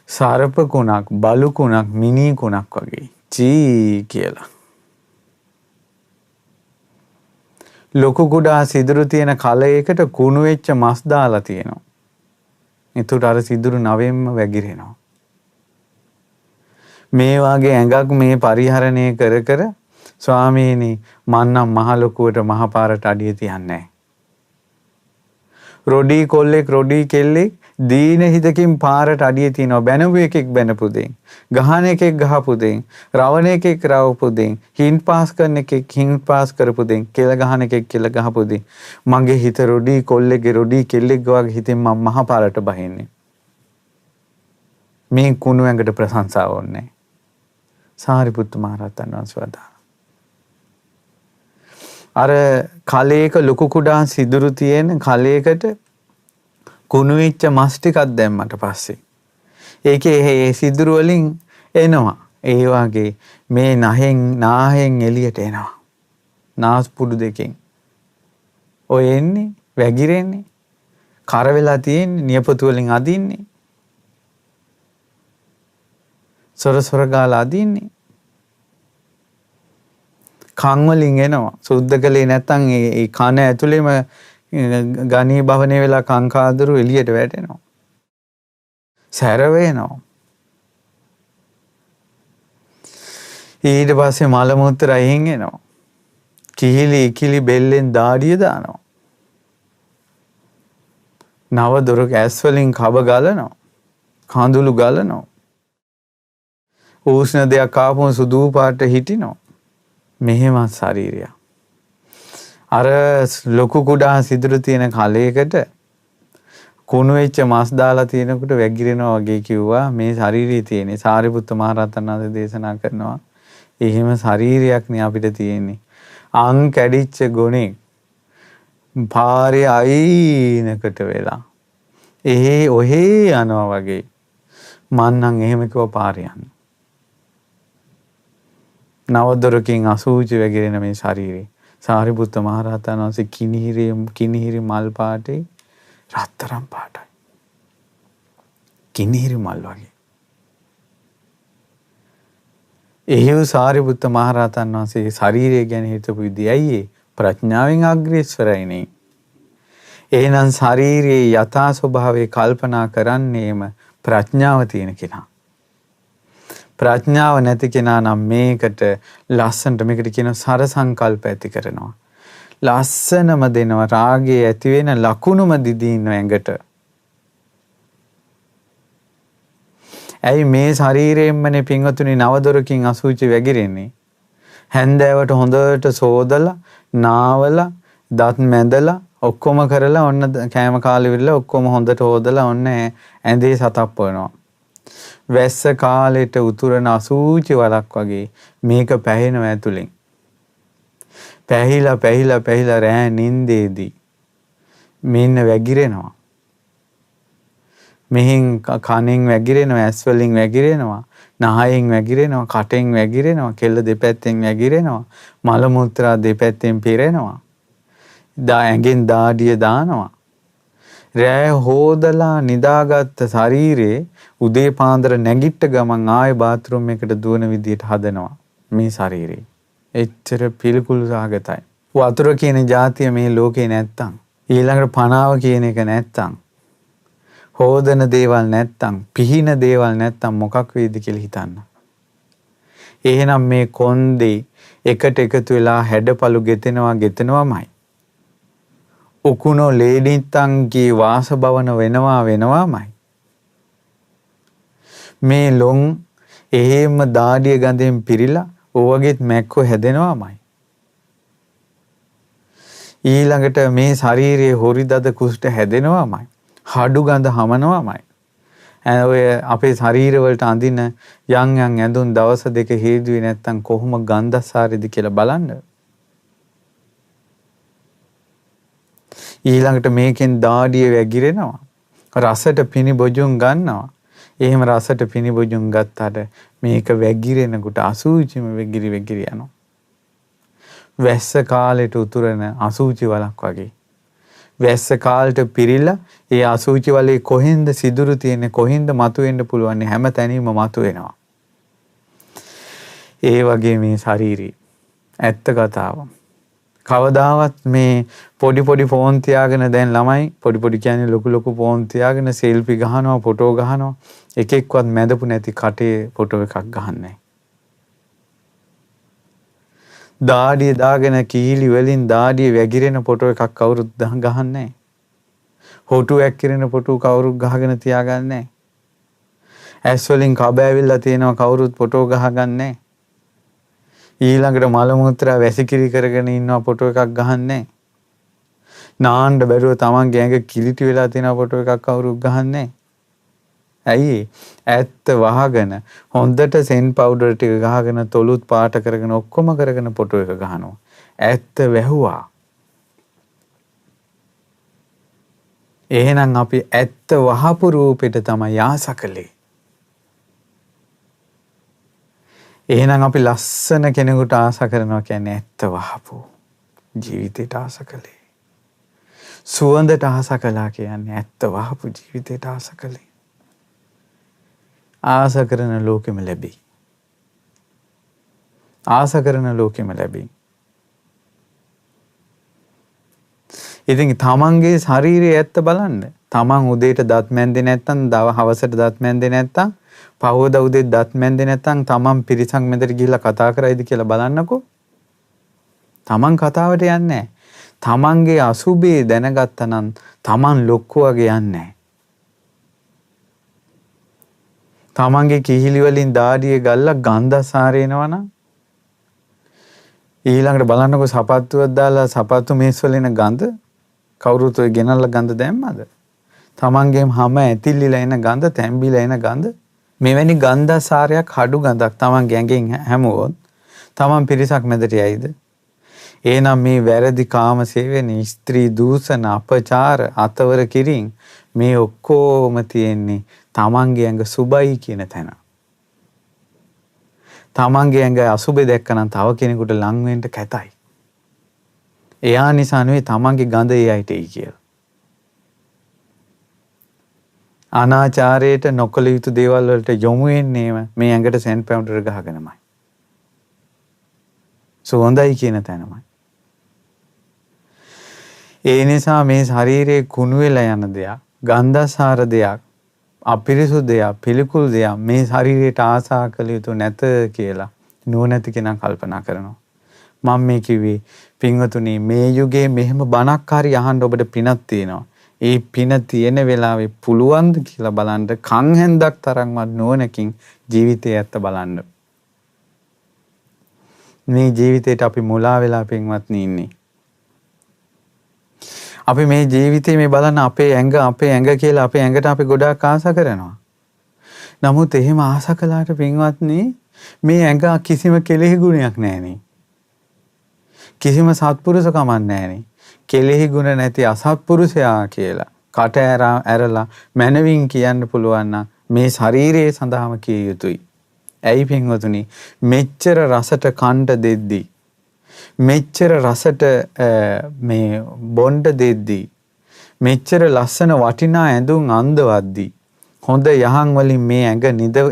සර්ප කුණක්, බලු කුණක්, මිනි කුණක් වගේ චී කියලා. ලොකු කුඩා සිදුරු තියෙන කලයකට කුණු වෙච්ච මස් දාලා තියෙනවා. එතකොට අර සිදුරු නවෙන්ම වැగిරෙනවා. මේ වගේ ඇඟක් මේ පරිහරණය කර කර ස්වාමීනි මන්නම් මහ ලොකුවට මහ පාරට අඩිය තියන්නේ නැහැ. රොඩි කොල්ලෙක් රොඩි කෙල්ලෙක් දීන හිතකින් පාරට අඩිය තියනවා. බැනපු එකෙක් බැනපු දෙන්, ගහන එකෙක් ගහපු දෙන්, රවණ එකෙක් රවපු දෙන්, හින් පාස් කරන එකෙක් හින් පාස් කරපු දෙන්, කෙල ගහන එකෙක් කෙල ගහපු දෙන්. මගේ හිත රොඩි කොල්ලෙක්ගේ රොඩි කෙල්ලෙක්ගේ වගේ හිතෙන් මම මහ පාරට බහින්නේ. මේ කුණු ඇඟට ප්‍රශංසාව ඕනේ. සාරිපුත්ත මහරහතන් වහන්සේ වදාළා. අර කලයක ලොකු කුඩා සිදුරු තියෙන කලයකට කුණු වෙච්ච මස් ටිකක් දැම්මට පස්සේ ඒකේ ඒ සිදුරු වලින් එනවා. ඒ වගේ මේ නාහෙන් එළියට එනවා. නාස්පුඩු දෙකෙන් ඔය එන්නේ, වැగిරෙන්නේ, කර වෙලා තියෙන්නේ, නියපොතු වලින් අදින්නේ, සොර ගාලා අදින්නේ. කන් වලින් එනවා. සුද්ධ කළේ නැත්නම් ඒ කන ඇතුළේම ගණී භවනේ වෙලා කංකාදුරු එළියට වැටෙනවා. සැර වෙනවා. ඊට පස්සේ මල මුත්‍ර අයින් එනවා. කිහිලි බෙල්ලෙන් දාඩිය දානවා. නව දොරක ඇස් වලින් කබ ගලනවා. කඳුළු ගලනවා. උෂ්ණ දෙයක් ආපුවම සුදු පාට හිටිනවා. මෙහෙම ශරීරය. අර ලොකු කුඩා සිදුරු තියෙන කලයකට කුණු වෙච්ච මස් දාලා තියෙනකොට වැగిරෙනවා වගේ කිව්වා මේ ශරීරයේ තියෙන. සාරිපුත්ත මහරහතන් වහන්සේ දේශනා කරනවා එහෙම ශරීරයක් නේ අපිට තියෙන්නේ. අං කැඩිච්ච ගොනේ පාරේ අයිනකට වෙලා ඔහේ යනවා වගේ. මන්නම් එහෙම කිව්ව පාරේ යන්න. නවදොරකින් අසූචි වැగిරෙන මේ ශරීරේ සාරිපුත්ත මහරහතන් වහන්සේ කිනිහිරි මල් පාටේ රත්තරන් පාටයි. කිනිහිරි මල් වගේ. එහෙව් සාරිපුත්ත මහරහතන් වහන්සේ ශරීරය ගැන හිතපු විදිය ඇයි ප්‍රඥාවෙන් අග්‍රේස්වරයිනේ. එහෙනම් ශරීරයේ යථා ස්වභාවය කල්පනා කරන්නේම ප්‍රඥාව තියෙන කෙනා. ප්‍රඥාව නැති කෙනා නම් මේකට ලස්සනට මේකට කියන සර සංකල්ප ඇති කරනවා. ලස්සනම දෙනවා. රාගයේ ඇති වෙන ලකුණුම දිදින්න ඇඟට. ඇයි මේ ශරීරයෙන්මනේ පින්වතුනි නවදොරකින් අසුචි වැగిරෙන්නේ. හැන්දෑවට හොඳට සෝදලා, නාවලා, දත් මැදලා ඔක්කොම කරලා ඔන්න කෑම කාලේ විරලා ඔක්කොම හොඳට හොදලා ඔන්න ඇඳේ සතප්පවනවා. වැස්ස කාලෙට උතුරන අසූචි වලක් වගේ මේක පැහෙනවා ඇතුලෙන්. පැහිලා රෑ නින්දේදී මෙන්න වැగిරෙනවා. මෙහින් කනෙන් වැగిරෙනවා, ඇස් වලින් වැగిරෙනවා, නහයෙන් වැగిරෙනවා, කටෙන් වැగిරෙනවා, කෙල්ල දෙපැත්තෙන් වැగిරෙනවා, මල මුත්‍රා දෙපැත්තෙන් පිරෙනවා. ඇඟෙන් දාඩිය දානවා. රෑ හොදලා නිදාගත්ත ශරීරේ උදේ පාන්දර නැගිට ගමන් ආයෙ බාත්රූම් එකට දුවන විදියට හදනවා මේ ශරීරේ. එච්චර පිළිකුල් සහගතයි. වතුර කියන જાතිය මේ ලෝකේ නැත්තම්, ඊළඟට පනාව කියන එක නැත්තම්, හොදන දේවල් නැත්තම්, පිහින දේවල් නැත්තම් මොකක් වෙයිද කියලා හිතන්න. එහෙනම් මේ කොන්දේ එකට එකතු වෙලා හැඩපළු ගෙතෙනවාමයි. උකුණෝ ලේඩින්තන්ගේ වාසභවන වෙනවාමයි. මේ ලොන් එහෙම දාඩිය ගඳෙන් පිරීලා ඕවගෙත් මැක්කෝ හැදෙනවාමයි. ඊළඟට මේ ශරීරයේ හොරි දද කුෂ්ඨ හැදෙනවාමයි. හඩු ගඳ හමනවාමයි. ඔය අපේ ශරීර වලට අඳින යම් ඇඳුම් දවස් දෙක හේදුවේ නැත්තම් කොහොම ගන්ධසාරෙද කියලා බලන්න. ඊළඟට මේකෙන් දාඩිය වැగిරෙනවා. රසට පිනි බොජුන් ගන්නවා. එහෙම රසට පිනි බොජුන් ගත්තාට මේක වැగిරෙනකොට අසූචිම වැగిරි යනවා. වැස්ස කාලෙට උතුරන අසූචි වලක් වගේ. වැස්ස කාලට පිරීලා ඒ අසූචි වලේ කොහෙන්ද සිදුරු තියෙන්නේ, කොහෙන්ද මතුවෙන්න පුළුවන්, හැම තැනීම මතුවෙනවා. ඒ වගේ මේ ශරීරය ඇත්ත කතාව. කවදාවත් මේ පොඩි ෆෝන් තියාගෙන දැන් ළමයි පොඩි කියන්නේ ලොකු ෆෝන් තියාගෙන සෙල්ෆි ගහනවා, ෆොටෝ ගහනවා. එකෙක්වත් මැදපු නැති කටේ ෆොටෝ එකක් ගහන්නේ. දාඩිය දාගෙන කීලි වලින් දාඩිය වැగిරෙන ෆොටෝ එකක් කවුරුත් ගහන්නේ. හොටු ඇක්කිරෙන ෆොටෝ කවුරුත් ගහගෙන තියාගන්නේ. ඇස් වලින් කබ ඇවිල්ලා තියෙනවා කවුරුත් ෆොටෝ ගහගන්නේ. ඊළඟට මල මුත්‍රා වැසිකිලි කරගෙන ඉන්නවා ෆොටෝ එකක් ගහන්නේ. නාන්න බැරුව තමන්ගේ ඇඟ කිලිටි වෙලා තියෙන ෆොටෝ එකක් කවුරුත් ගහන්නේ. ඇයි? ඇත්ත වහගෙන හොඳට සෙන් පවුඩර් ටික ගහගෙන තොලුත් පාට කරගෙන ඔක්කොම කරගෙන ෆොටෝ එක ගහනවා. ඇත්ත වැහුවා. එහෙනම් අපි ඇත්ත වහපු රූපෙට තමයි ආස කළේ. එහෙනම් අපි ලස්සන කෙනෙකුට ආස කරනවා කියන්නේ ඇත්ත වහපු ජීවිතයට ආස කළේ. සුවඳට ආස කළා කියන්නේ ඇත්ත වහපු ජීවිතයට ආස කළේ. ආස කරන ලෝකෙම ලැබෙයි. ආස කරන ලෝකෙම ලැබෙයි. ඉතින් තමන්ගේ ශරීරයේ ඇත්ත බලන්න. තමන් උදේට දත් මැන්දේ නැත්තම්, හවසට දත් මැන්දේ නැත්තම්, පහවදා උදේ දත් මැන්දේ නැත්තම් තමන් පිරිසක් මැදට ගිහිල්ලා කතා කරයිද කියලා බලන්නකෝ. තමන් කතාවට යන්නේ නැහැ. තමන්ගේ අසුබේ දැනගත්තා නම් තමන් ලොක්කු වගේ යන්නේ නැහැ. තමන්ගේ කිහිලි වලින් දාඩිය ගල්ලා ගන්ධසාරේනවනම් ඊළඟට බලන්නකො සපත්තුවක් දාලා සපත්තු මේස් වල එන ගඳ කවුරුත් ඔය ගෙනල්ලා ගඳ දැම්මද? තමන්ගේම හැම ඇතිල්ලිලා එන ගඳ, තැඹිලා එන ගඳ. මෙවැනි ගන්ධසාරයක් හඩු ගඳක් තමන්ගේ ඇඟෙන් හැමුවොත් තමන් පිරිසක් මැදට යයිද? එහෙනම් මේ වැරදි කාම සේවන, ස්ත්‍රී දූෂණ, අපචාර, අතවර කිරින් මේ ඔක්කොම තියෙන්නේ තමන්ගේ ඇඟ සුබයි කියන තැන. තමන්ගේ ඇඟ අසුබේ දැක්කනම් තව කෙනෙකුට ලං වෙන්න කැතයි. එයා නිසා නෙවෙයි තමන්ගේ ගඳ එයයිටයි කියලා. අනාචාරයට නොකළ යුතු දේවල් වලට යොමු වෙන්නේම මේ ඇඟට සෙන් පවුඩර් ගහගෙනමයි. සුවඳයි කියන තැනමයි. ඒ නිසා මේ ශරීරයේ කුණු වෙලා යන දෙයක්, ගන්ධසාර දෙයක්, අපිරිසුදු දෙයක්, පිළිකුල් දෙයක් මේ ශරීරයට ආසා කළ යුතු නැත කියලා නුවණැති කෙනා කල්පනා කරනවා. මම මේ කිව්වේ පින්වතුනි, මේ යුගයේ මෙහෙම බණක් හරි අහන්න ඔබට පිනක් තියෙනවා. ඒ පින තියෙන වෙලාවේ පුළුවන්ද කියලා බලන්න, කන් හැන්දක් තරම්වත් නුවණකින් ජීවිතය ඇත්ත බලන්න. මේ ජීවිතේට අපි මුලා වෙලා පින්වත්නි ඉන්නේ. අපි මේ ජීවිතේ මේ බලන්න අපේ ඇඟ කියලා අපේ ඇඟට අපි ගොඩාක් ආස කරනවා. නමුත් එහෙම ආස කළාට පින්වත්නි මේ ඇඟ කිසිම කෙලෙහි ගුණයක් නැහෙනි. කිසිම සත්පුරුෂකමක් නැහෙනි. කෙලෙහි ගුණ නැති අසත්පුරුෂයා කියලා කට ඇරලා මනවින් කියන්න පුළුවන් නම් මේ ශරීරයේ සඳහාම කිය යුතුයි. ඇයි පින්වතුනි මෙච්චර රසට කණ්ඩ දෙද්දී මෙච්චර රසට මේ බොණ්ඩ දෙද්දී මෙච්චර ලස්සන වටිනා ඇඳුම් අන්දවද්දී හොඳ යහන් වලින් මේ ඇඟ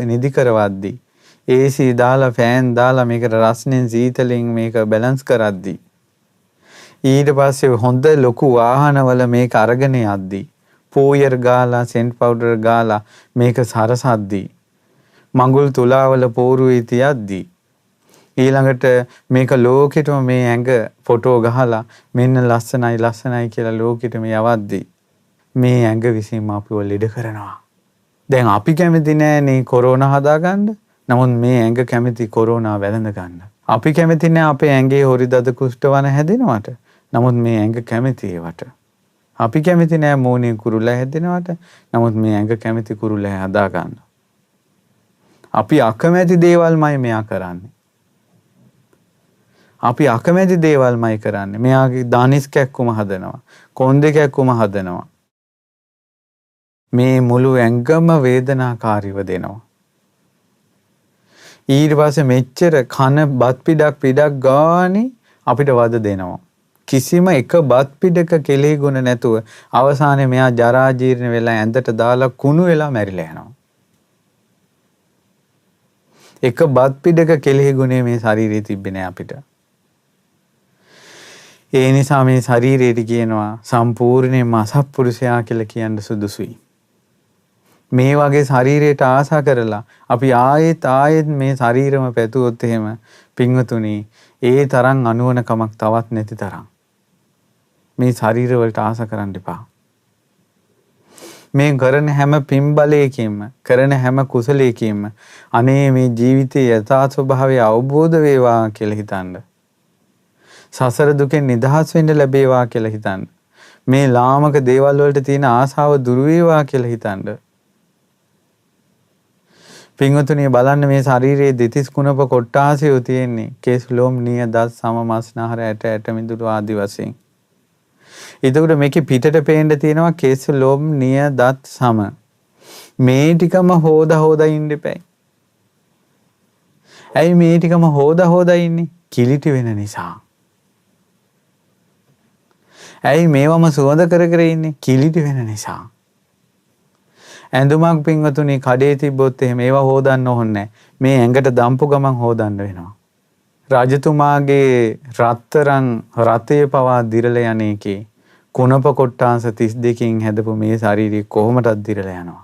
නිදි කරවද්දී AC දාලා ෆෑන් දාලා මේකට රස්නෙන් සීතලෙන් මේක බැලන්ස් කරද්දී ඊට පස්සේ හොඳ ලොකු වාහනවල මේක අරගෙන යද්දී පෝයර් ගාලා සෙන්ට් පවුඩර් ගාලා මේක සරසද්දී මඟුල් තුලාවල පෝරුවේ තියද්දී ඊළඟට මේක ලෝකෙටම මේ ඇඟ ෆොටෝ ගහලා මෙන්න ලස්සනයි කියලා ලෝකෙටම යවද්දී මේ ඇඟ විසින්ම අපිව ලෙඩ කරනවා. දැන් අපි කැමති නෑනේ කොරෝනා හදාගන්න. නමුත් මේ ඇඟ කැමති කොරෝනා වැළඳ ගන්න. අපි කැමති නෑ අපේ ඇඟේ හොරිදද කුෂ්ඨවන හැදෙනවට. නමුත් මේ ඇඟ කැමති ඒවට. අපි කැමති නෑ මෝනේ කුරුල්ලා හැදෙනවට. නමුත් මේ ඇඟ කැමති කුරුල්ලා හදා ගන්න. අපි අකමැති දේවල්මයි මෙයා කරන්නේ. අපි අකමැති දේවල්මයි කරන්නේ. මෙයාගේ දානිස් කැක්කුම හදනවා. කොන්දේ කැක්කුම හදනවා. මේ මුළු ඇඟම වේදනාකාරීව දෙනවා. ඊට පස්සේ මෙච්චර කන බත් පිටක් ගානේ අපිට වද දෙනවා. කිසිම එක බත් පිටක කෙලෙහි ගුණ නැතුව අවසානයේ මෙයා ජරා ජීර්ණ වෙලා ඇඳට දාලා කුණු වෙලා මැරිලා යනවා. එක බත් පිටක කෙලෙහි ගුණේ මේ ශරීරයේ තිබෙන්නේ නැහැ අපිට. ඒ නිසා මේ ශරීරයට කියනවා සම්පූර්ණයෙන්ම අසත්පුරුෂයා කියලා කියන්න සුදුසුයි. මේ වගේ ශරීරයට ආසා කරලා අපි ආයෙත් මේ ශරීරම පැතුවොත් එහෙම පින්වතුනි ඒ තරම් අනුවණකමක් තවත් නැති තරම් මේ ශරීර වලට ආසා කරන්න එපා. මේ කරන හැම පින්බලයකින්ම කරන හැම කුසලයකින්ම අනේ මේ ජීවිතයේ යථා ස්වභාවය අවබෝධ වේවා කියලා හිතන්න. සසර දුකෙන් නිදහස් වෙන්න ලැබේවා කියලා හිතන්න. මේ ලාමක දේවල් වලට තියෙන ආසාව දුරු වේවා කියලා හිතන්න. පින්වතුනි බලන්න මේ ශරීරයේ දෙතිස් කුණප කොට්ටාසය තියෙන්නේ කේස් ලෝම නිය දත් සම මස්නහර ඇට මිදුළු ආදි වශයෙන්. එතකොට මේකේ පිටට පේන්න තියෙනවා කේස් ලෝම නිය දත් සම. මේ ටිකම හොදා ඉන්න එපා. ඇයි මේ ටිකම හොදා ඉන්නේ? කිලිටි වෙන නිසා. ඇයි මේවම සුවඳ කර ඉන්නේ? කිලිටි වෙන නිසා. ඇඳුමක් පින්වතුනි කඩේ තිබ්බොත් එහෙම ඒවා හොදන්න ඕනේ. මේ ඇඟට දම්පු ගමන් හොදන්න වෙනවා. රජතුමාගේ රත්තරන් රතේ පවා දිරලා යන එකේ කුණප කොට්ටාංශ 32කින් හැදපු මේ ශරීරය කොහොමදත් දිරලා යනවා.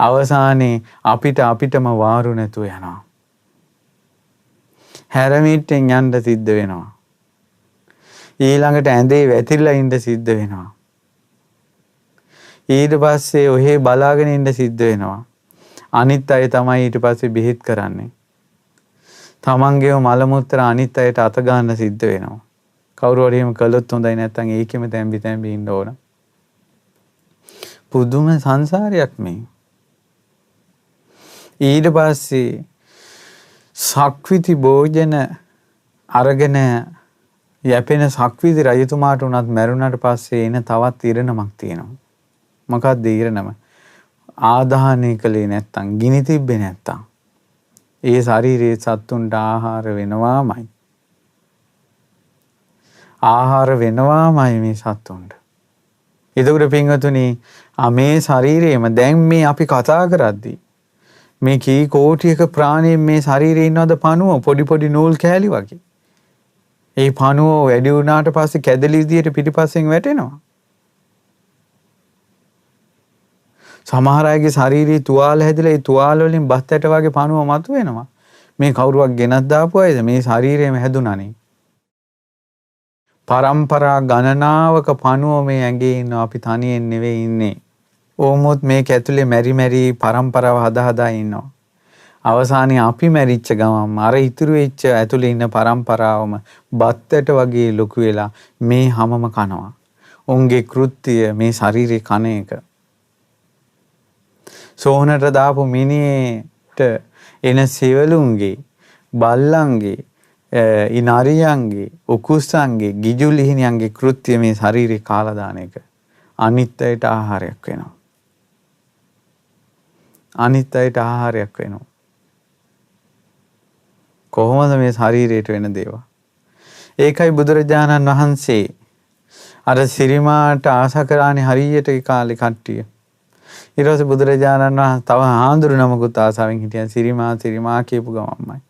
අවසානයේ අපිටම වාරු නැතුව යනවා. හැරමිටෙන් යන්න සිද්ධ වෙනවා. ඊළඟට ඇඳේ වැතිරලා ඉන්න සිද්ධ වෙනවා. ඊට පස්සේ ඔහේ බලාගෙන ඉන්න සිද්ධ වෙනවා. අනිත් අය තමයි ඊට පස්සේ බෙහෙත් කරන්නේ. තමන්ගේම මල මුත්‍ර අනිත් අයට අත ගන්න සිද්ධ වෙනවා. කවුරු හරි එහෙම කළොත් හොඳයි නැත්නම් ඒකෙම තැම්බි ඉන්න ඕන. පුදුම සංසාරයක් මේ. ඊට පස්සේ සක්විති භෝජන අරගෙන යැපෙන සක්විති රජතුමාට උනත් මැරුණාට පස්සේ එන තවත් ඉරණමක් තියෙනවා. මොකක්ද ඉරණම? ආදාහනය කළේ නැත්තම් ගිනි තිබ්බේ නැත්තම් ඒ ශරීරයේ සත්තුන්ට ආහාර වෙනවාමයි. ආහාර වෙනවාමයි මේ සත්තුන්ට. එතකොට පින්වතුනි මේ ශරීරයේම දැන් මේ අපි කතා කරද්දී මේ කී කෝටියක ප්‍රාණීන් මේ ශරීරේ ඉන්නවද පණුව පොඩි නූල් කෑලි වගේ. ඒ පණුව වැඩි වුණාට පස්සේ කැදලි විදියට පිටිපස්සෙන් වැටෙනවා. සමහර අයගේ ශාරීරික තුවාල හැදිලා ඒ තුවාල වලින් බත් ඇට වගේ පණුව මතුවෙනවා. මේ කවුරුවක් ගෙනත් දාපු අයද මේ ශරීරයම හැදුනානේ. පරම්පරා ගණනාවක පණුව මේ ඇඟේ ඉන්නවා. අපි තනියෙන් නෙවෙයි ඉන්නේ. ඕමොත් මේක ඇතුලේ මෙරි පරම්පරාව හදා ඉන්නවා. අවසානයේ අපි මැරිච්ච ගමන් අර ඉතුරු වෙච්ච ඇතුලේ ඉන්න පරම්පරාවම බත් ඇට වගේ ලොකු වෙලා මේ හැමම කනවා. උන්ගේ කෘත්‍ය මේ ශරීරේ කන එක. සෝහනට දාපු මිනියට එන සෙවලුන්ගේ බල්ලන්ගේ ඉනරියන්ගේ උකුස්සන්ගේ ගිජු ලිහිණියන්ගේ කෘත්‍ය මේ ශරීරේ කාලා දාන එක අනිත් අයට ආහාරයක් වෙනවා. අනිත් අයට ආහාරයක් වෙනවා. කොහොමද මේ ශරීරයට වෙන දේවල්? ඒකයි බුදුරජාණන් වහන්සේ අර සිරිමාට ආශා කරානේ හරියට ඒ කාලේ කට්ටිය. ඊට පස්සේ බුදුරජාණන් වහන්සේ තව ආඳුරු නමකුත් ආසාවෙන් හිටියන් සිරිමා කියපු ගමන්මයි.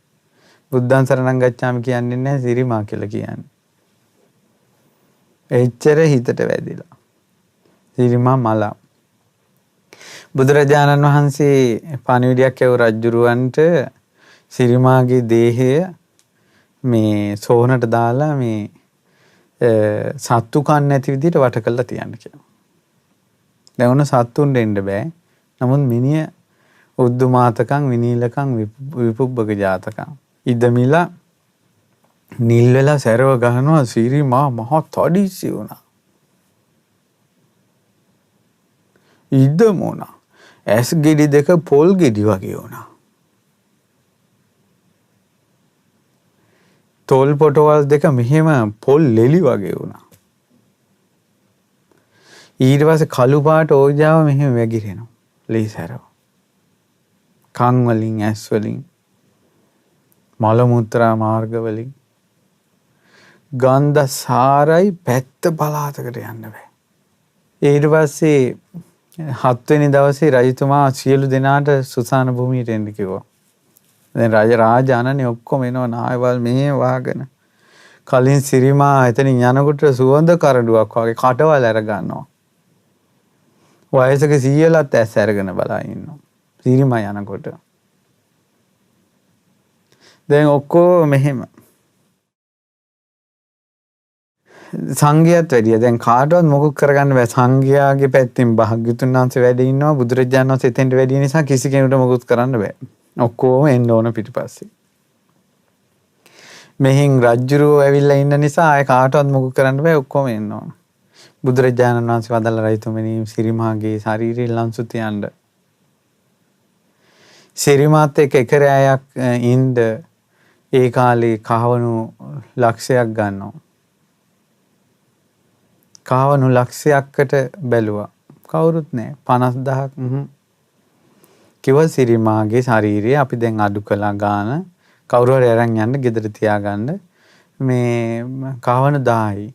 බුද්ධං සරණං ගච්ඡාමි කියන්නේ නැහැ සිරිමා කියලා කියන්නේ. එච්චර හිතට වැදිලා. සිරිමා මල. බුදුරජාණන් වහන්සේ පණිවිඩයක් ඇව රජුරවන්ට සිරිමාගේ දේහය මේ සෝහනට දාලා මේ සත්තු කන්න නැති විදිහට වට කරලා තියන්න කියලා. දැන් ඔන්න සත්තුන් දෙන්න බෑ. නමුත් මිනිය උද්දුමාතකම් විනීලකම් විපුබ්බක ජාතකම් ඉදමිලා නිල් වෙලා සැරව ගහනවා සිරිමා මහා තඩිසි වුණා. ඉදමුණා. ඇස් ගෙඩි දෙක පොල් ගෙඩි වගේ වුණා. තොල් පොටවල් දෙක මෙහෙම පොල් ලෙලි වගේ වුණා. ඊට පස්සේ කළු පාට ඕජාව මෙහෙම වැగిරෙනවා. ලී සැරව. කන් වලින් ඇස් වලින් මල මුත්‍රා මාර්ග වලින් ගන්ධ සාරයි පැත්ත පළාතකට යන්න බෑ. ඊට පස්සේ 7 වෙනි දවසේ රජතුමා සියලු දෙනාට සුසාන භූමියට එන්න කිව්වා. දැන් රාජානනේ ඔක්කොම එනවා නායවල් මෙහෙ වහගෙන. කලින් සිරිමා එතනින් යනකොට සුවඳ කරඬුවක් වගේ කටවල් අර ගන්නවා. වයසක සීයලත් ඇස් අරගෙන බලා ඉන්නවා. සිරිමා යනකොට. දැන් ඔක්කොම මෙහෙම. සංඝයාත් වැඩිය. දැන් කාටවත් මොකක් කරගන්න බෑ. සංඝයාගේ පැත්තෙන් භාග්‍යතුන් වහන්සේ වැඩ ඉන්නවා. බුදුරජාණන් වහන්සේ එතෙන්ට වැඩි නිසා කිසි කෙනෙකුට මොකුත් කරන්න බෑ. ඔක්කොම එන්න ඕන පිටිපස්සේ. මෙහින් රජ්ජුරුව ඇවිල්ලා ඉන්න නිසා ආය කාටවත් මොකුත් කරන්න බෑ. ඔක්කොම එන්න ඕන. බුදුරජාණන් වහන්සේ වදාළ රජතුමනි සිරිමාගේ ශරීරය ලන්සු තියන්න. සිරිමාත් එක්ක එක රැයක් ඉන්න ඒ කාලේ කහවණු ලක්ෂයක් ගන්නවා. කහවණු ලක්ෂයක්කට බැලුවා. කවුරුත් නැහැ. 50000ක් කිව්වා සිරිමාගේ ශරීරය අපි දැන් අඩු කළා ගාන කවුරු හරි අරන් යන්න ගෙදර තියාගන්න මේ කහවණු 10යි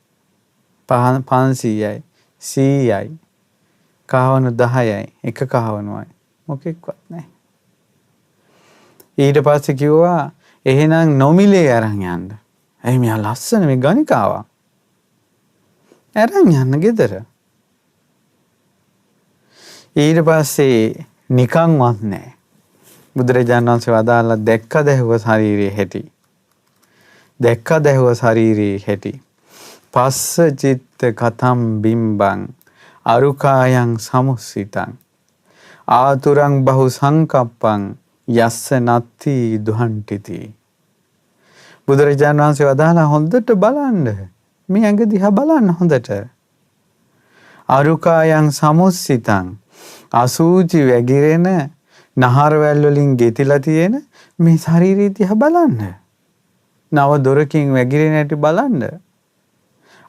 500යි 100යි කහවණු 10යි එක කහවණුයි මොකෙක්වත් නැහැ. ඊට පස්සේ කිව්වා එහෙනම් නොමිලේ අරන් යන්න. ඇයි මෙයා ලස්සන මේ ගණිකාවා. අරන් යන්න ගෙදර. ඊට පස්සේ නිකන්වත් නැහැ. බුදුරජාණන් වහන්සේ වදාළා දැක්කද ඇහුව ශරීරයේ හැටි. දැක්කද ඇහුව ශරීරයේ හැටි. පස්ස චිත්ත කතම් බිම්බං අරුකායන් සමුස්සිතං ආතුරං බහු සංකප්පං යස්ස නත්ති දුහන්ටිති. බුදුරජාණන් වහන්සේ වදාළා හොඳට බලන්න. මේ ඇඟ දිහා බලන්න හොඳට. අරුකායන් සමුස්සිතං අසූචි වැగిරෙන නහරවැල් වලින් ගෙතිලා තියෙන මේ ශරීරය දිහා බලන්න. නව දොරකින් වැగిරෙන හැටි බලන්න.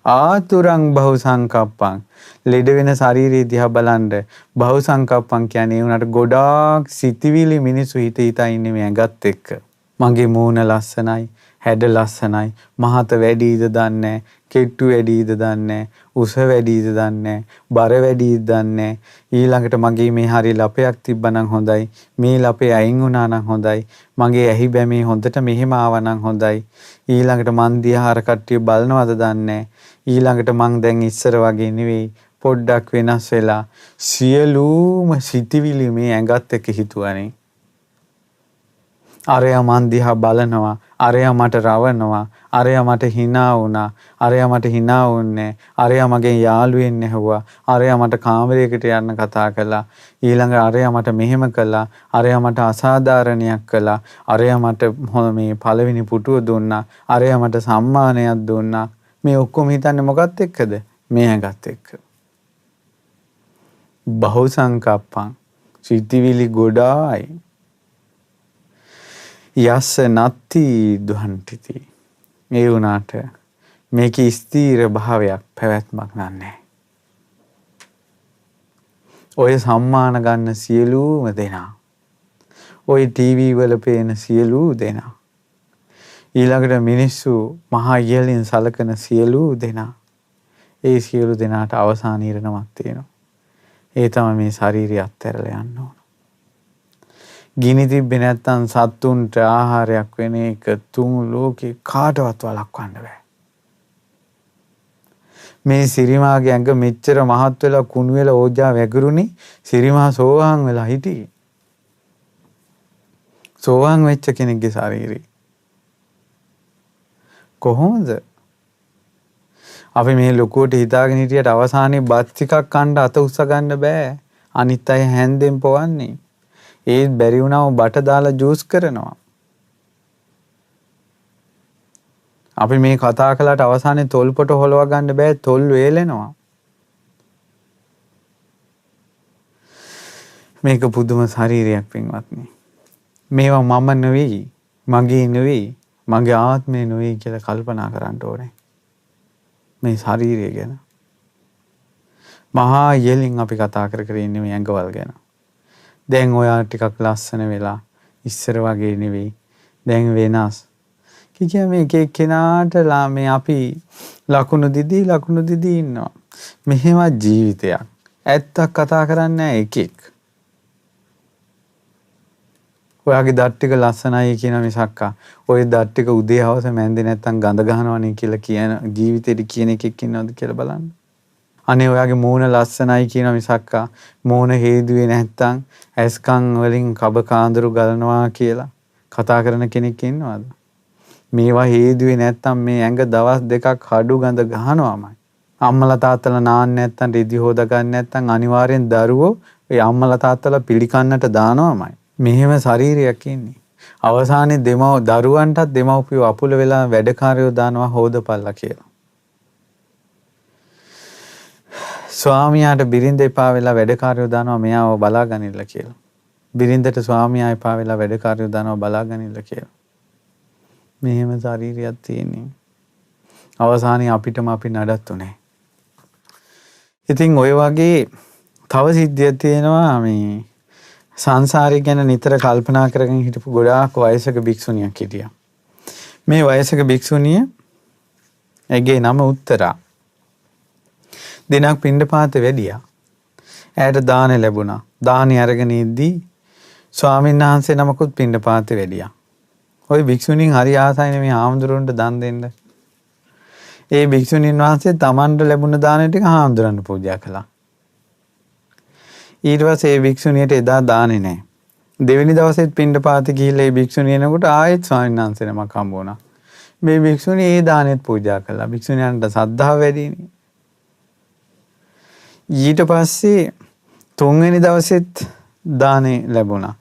ආතුරං බහු සංකප්පං ලෙඩ වෙන ශරීරය දිහා බලන්න. බහු සංකප්පං කියන්නේ උනට ගොඩාක් සිතිවිලි මිනිස්සු හිතා ඉන්නේ මේ ඇඟත් එක්ක. මගේ මූණ ලස්සනයි, හැඩ ලස්සනයි, මහත වැඩිද දන්නේ, කෙට්ටු වැඩිද දන්නේ, උස වැඩිද දන්නේ, බර වැඩිද දන්නේ. ඊළඟට මගේ මේ හරිය ලපයක් තිබ්බනම් හොඳයි, මේ ලපේ අයින් වුණා නම් හොඳයි, මගේ ඇහි බැමේ හොඳට මෙහෙම ආවා නම් හොඳයි. ඊළඟට මන් දිහා අර කට්ටිය බලනවද දන්නේ. ඊළඟට මං දැන් ඉස්සර වගේ නෙවෙයි, පොඩ්ඩක් වෙනස් වෙලා සියලුම සිතිවිලි මේ ඇඟත් එක්ක හිතුවනේ. අරයා මන් දිහා බලනවා, අරයා මට රවනවා, අරයා මට hina වුණා, අරයා මට hina වුන්නේ, අරයා මගේ යාළුවෙන් ඇහුවා, අරයා මට කාමරයකට යන්න කතා කළා, ඊළඟ අරයා මට මෙහෙම කළා, අරයා මට අසාධාරණයක් කළා, අරයා මට මේ පළවෙනි පුටුව දුන්නා, අරයා මට සම්මානයක් දුන්නා. මේ ඔක්කොම හිතන්නේ මොකක්ද එක්කද? මේ ඇඟත් එක්ක. බහු සංකප්පං සිතිවිලි ගොඩායි. යස්ස නත්ති දුහන්ටිති. ඒ වුණාට මේකේ ස්ථීර භාවයක් පැවැත්මක් නැහැ. ඔය සම්මාන ගන්න සියලුම දෙනා, ඔය ටීවී වල පේන සියලු දෙනා, ඊළඟට මිනිස්සු මහා ඉහළින් සලකන සියලු දෙනා, ඒ සියලු දෙනාට අවසාන ඉරණමක් තියෙනවා. ඒ තමයි මේ ශරීරය අත්හැරලා යන්න ඕන. ගිනි තිබ්බේ නැත්තම් සත්තුන්ට ආහාරයක් වෙන එක තුන් ලෝකේ කාටවත් වළක්වන්න බෑ. මේ සිරිමාගේ ඇඟ මෙච්චර මහත් වෙලා කුණු වෙලා ඕජා වැගිරුණි. සිරිමා සෝවාන් වෙලා හිටියේ. සෝවාන් වෙච්ච කෙනෙක්ගේ ශරීරය කොහොමද? අපි මේ ලොකුවට හිතාගෙන හිටියට අවසානයේ බත් ටිකක් කන්න අත උස්ස ගන්න බෑ. අනිත් අය හැන්දෙන් පොවන්නේ. ඒත් බැරි වුණාම බට දාලා ජූස් කරනවා. අපි මේ කතා කළාට අවසානයේ තොල් පොට හොලව ගන්න බෑ. තොල් වේලෙනවා. මේක පුදුම ශරීරයක් පින්වත්නි. මේවා මම නෙවෙයි, මගේ නෙවෙයි, මගේ ආත්මය නෙවෙයි කියලා කල්පනා කරන්න ඕනේ. මේ ශරීරය ගැන. මහා යෙලින් අපි කතා කර කර ඉන්නේ මේ ඇඟවල් ගැන. දැන් ඔයා ටිකක් ලස්සන වෙලා ඉස්සර වගේ නෙවෙයි. දැන් වෙනස්. කිය මේ එක එක්කෙනාට මේ අපි ලකුණු දිදී ඉන්නවා. මෙහෙම ජීවිතයක්. ඇත්තක් කතා කරන්නේ නැහැ එකෙක්. ඔයාගේ දත් ටික ලස්සනයි කියන මිසක්කා ඔය දත් ටික උදේ හවස මැන්දේ නැත්තම් ගඳ ගහනවනේ කියලා කියන ජීවිතේට කියන එකෙක් ඉන්නවද කියලා බලන්න. අනේ ඔයාගේ මූණ ලස්සනයි කියන මිසක්කා මූණ හේදුවේ නැත්තම් ඇස්කන් වලින් කබ කාඳුරු ගලනවා කියලා කතා කරන කෙනෙක් ඉන්නවද? මේවා හේදුවේ නැත්තම් මේ ඇඟ දවස් දෙකක් හඩු ගඳ ගහනවාමයි. අම්මලා තාත්තලා නාන්න නැත්තම් රිදි හොදා ගන්න නැත්තම් අනිවාර්යෙන් දරුවෝ ඒ අම්මලා තාත්තලා පිළිකන්නට දානවාමයි. මෙහෙම ශරීරයක් ඉන්නේ. අවසානයේ දරුවන්ටත් දෙමව්පියෝ අපුල වෙලා වැඩකාරයෝ දානවා හොදපල්ලා කියලා. ස්වාමියාට බිරිඳ එපා වෙලා වැඩකාරයෝ දානවා මෙයාව බලාගනින්න කියලා. බිරිඳට ස්වාමියා එපා වෙලා වැඩකාරයෝ දානවා බලාගනින්න කියලා. මෙහෙම ශරීරයක් තියෙන්නේ. අවසානයේ අපිටම අපි නඩත්තු නැහැ. ඉතින් ඔය වගේ තව සිද්ධියක් තියෙනවා මේ සංසාරය ගැන නිතර කල්පනා කරගෙන හිටපු ගොඩාක් වයසක භික්ෂුණියක් හිටියා. මේ වයසක භික්ෂුණිය ඇගේ නම උත්තරා. දිනක් පිණ්ඩපාතේ වැඩියා. ඇයට දාන ලැබුණා. දානි අරගෙන ඉද්දී ස්වාමීන් වහන්සේ නමකුත් පිණ්ඩපාතේ වැඩියා. ওই භික්ෂුණීන් හරි ආසයිනේ මේ හාමුදුරන්ට දන් දෙන්න. ඒ භික්ෂුණීන් වහන්සේ තමන්ට ලැබුණ දාන ටික හාමුදුරන්ට පූජා කළා. ඊට පස්සේ ඒ භික්ෂුණියට එදා දාන්නේ නැහැ. දෙවෙනි දවසෙත් පිණ්ඩපාතේ ගිහිල්ලා ඒ භික්ෂුණියනකොට ආයෙත් ස්වාමීන් වහන්සේ නමක් හම්බ වුණා. මේ භික්ෂුණිය ඒ දානෙත් පූජා කළා. භික්ෂුණියන්ට සද්ධාව වැඩිනේ. ඊට පස්සේ තුන්වෙනි දවසෙත් දානේ ලැබුණා.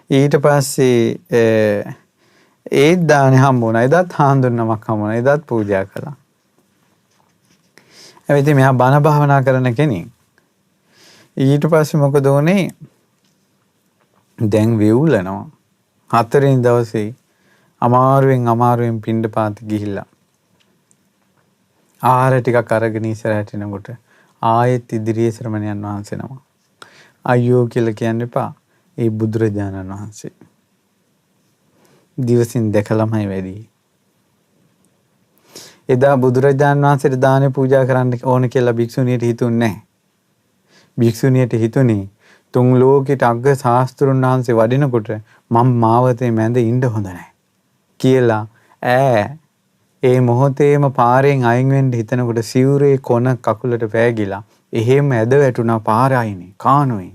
ඊට පස්සේ ඒත් දානේ හම්බ වුණා. එදත් හාමුදුරන් නමක් හම්බ වුණා. එදත් පූජා කළා. එවිට මෙයා බණ භාවනා කරන කෙනෙක්. ඊට පස්සේ මොකද වුනේ? දැන් වෙවුලනවා. හතරවෙනි දවසේ අමාරුවෙන් පිණ්ඩපාත ගිහිල්ලා ආහාර ටිකක් අරගෙන ඉස්සරහට එනකොට ආයෙත් ඉදිරියේ ශ්‍රමණයන් වහන්සේ නම අයියෝ කියලා කියන්න එපා. ඒ බුදුරජාණන් වහන්සේ දිවසින් දැකලාමයි වැඩි. එදා බුදුරජාණන් වහන්සේට දානේ පූජා කරන්න ඕන කියලා භික්ෂුණියට හිතුන්නේ නැහැ. භික්ෂුණියට හිතුනේ තුන් ලෝකෙට අග්ග ශාස්ත්‍රුන් වහන්සේ වඩිනකොට මම මාවතේ මැද ඉන්න හොඳ නැහැ කියලා ඒ මොහොතේම පාරෙන් අයින් වෙන්න හිතනකොට සිවුරේ කොන කකුලට පෑගිලා එහෙම ඇද වැටුණා පාර අයිනේ කානුවේ.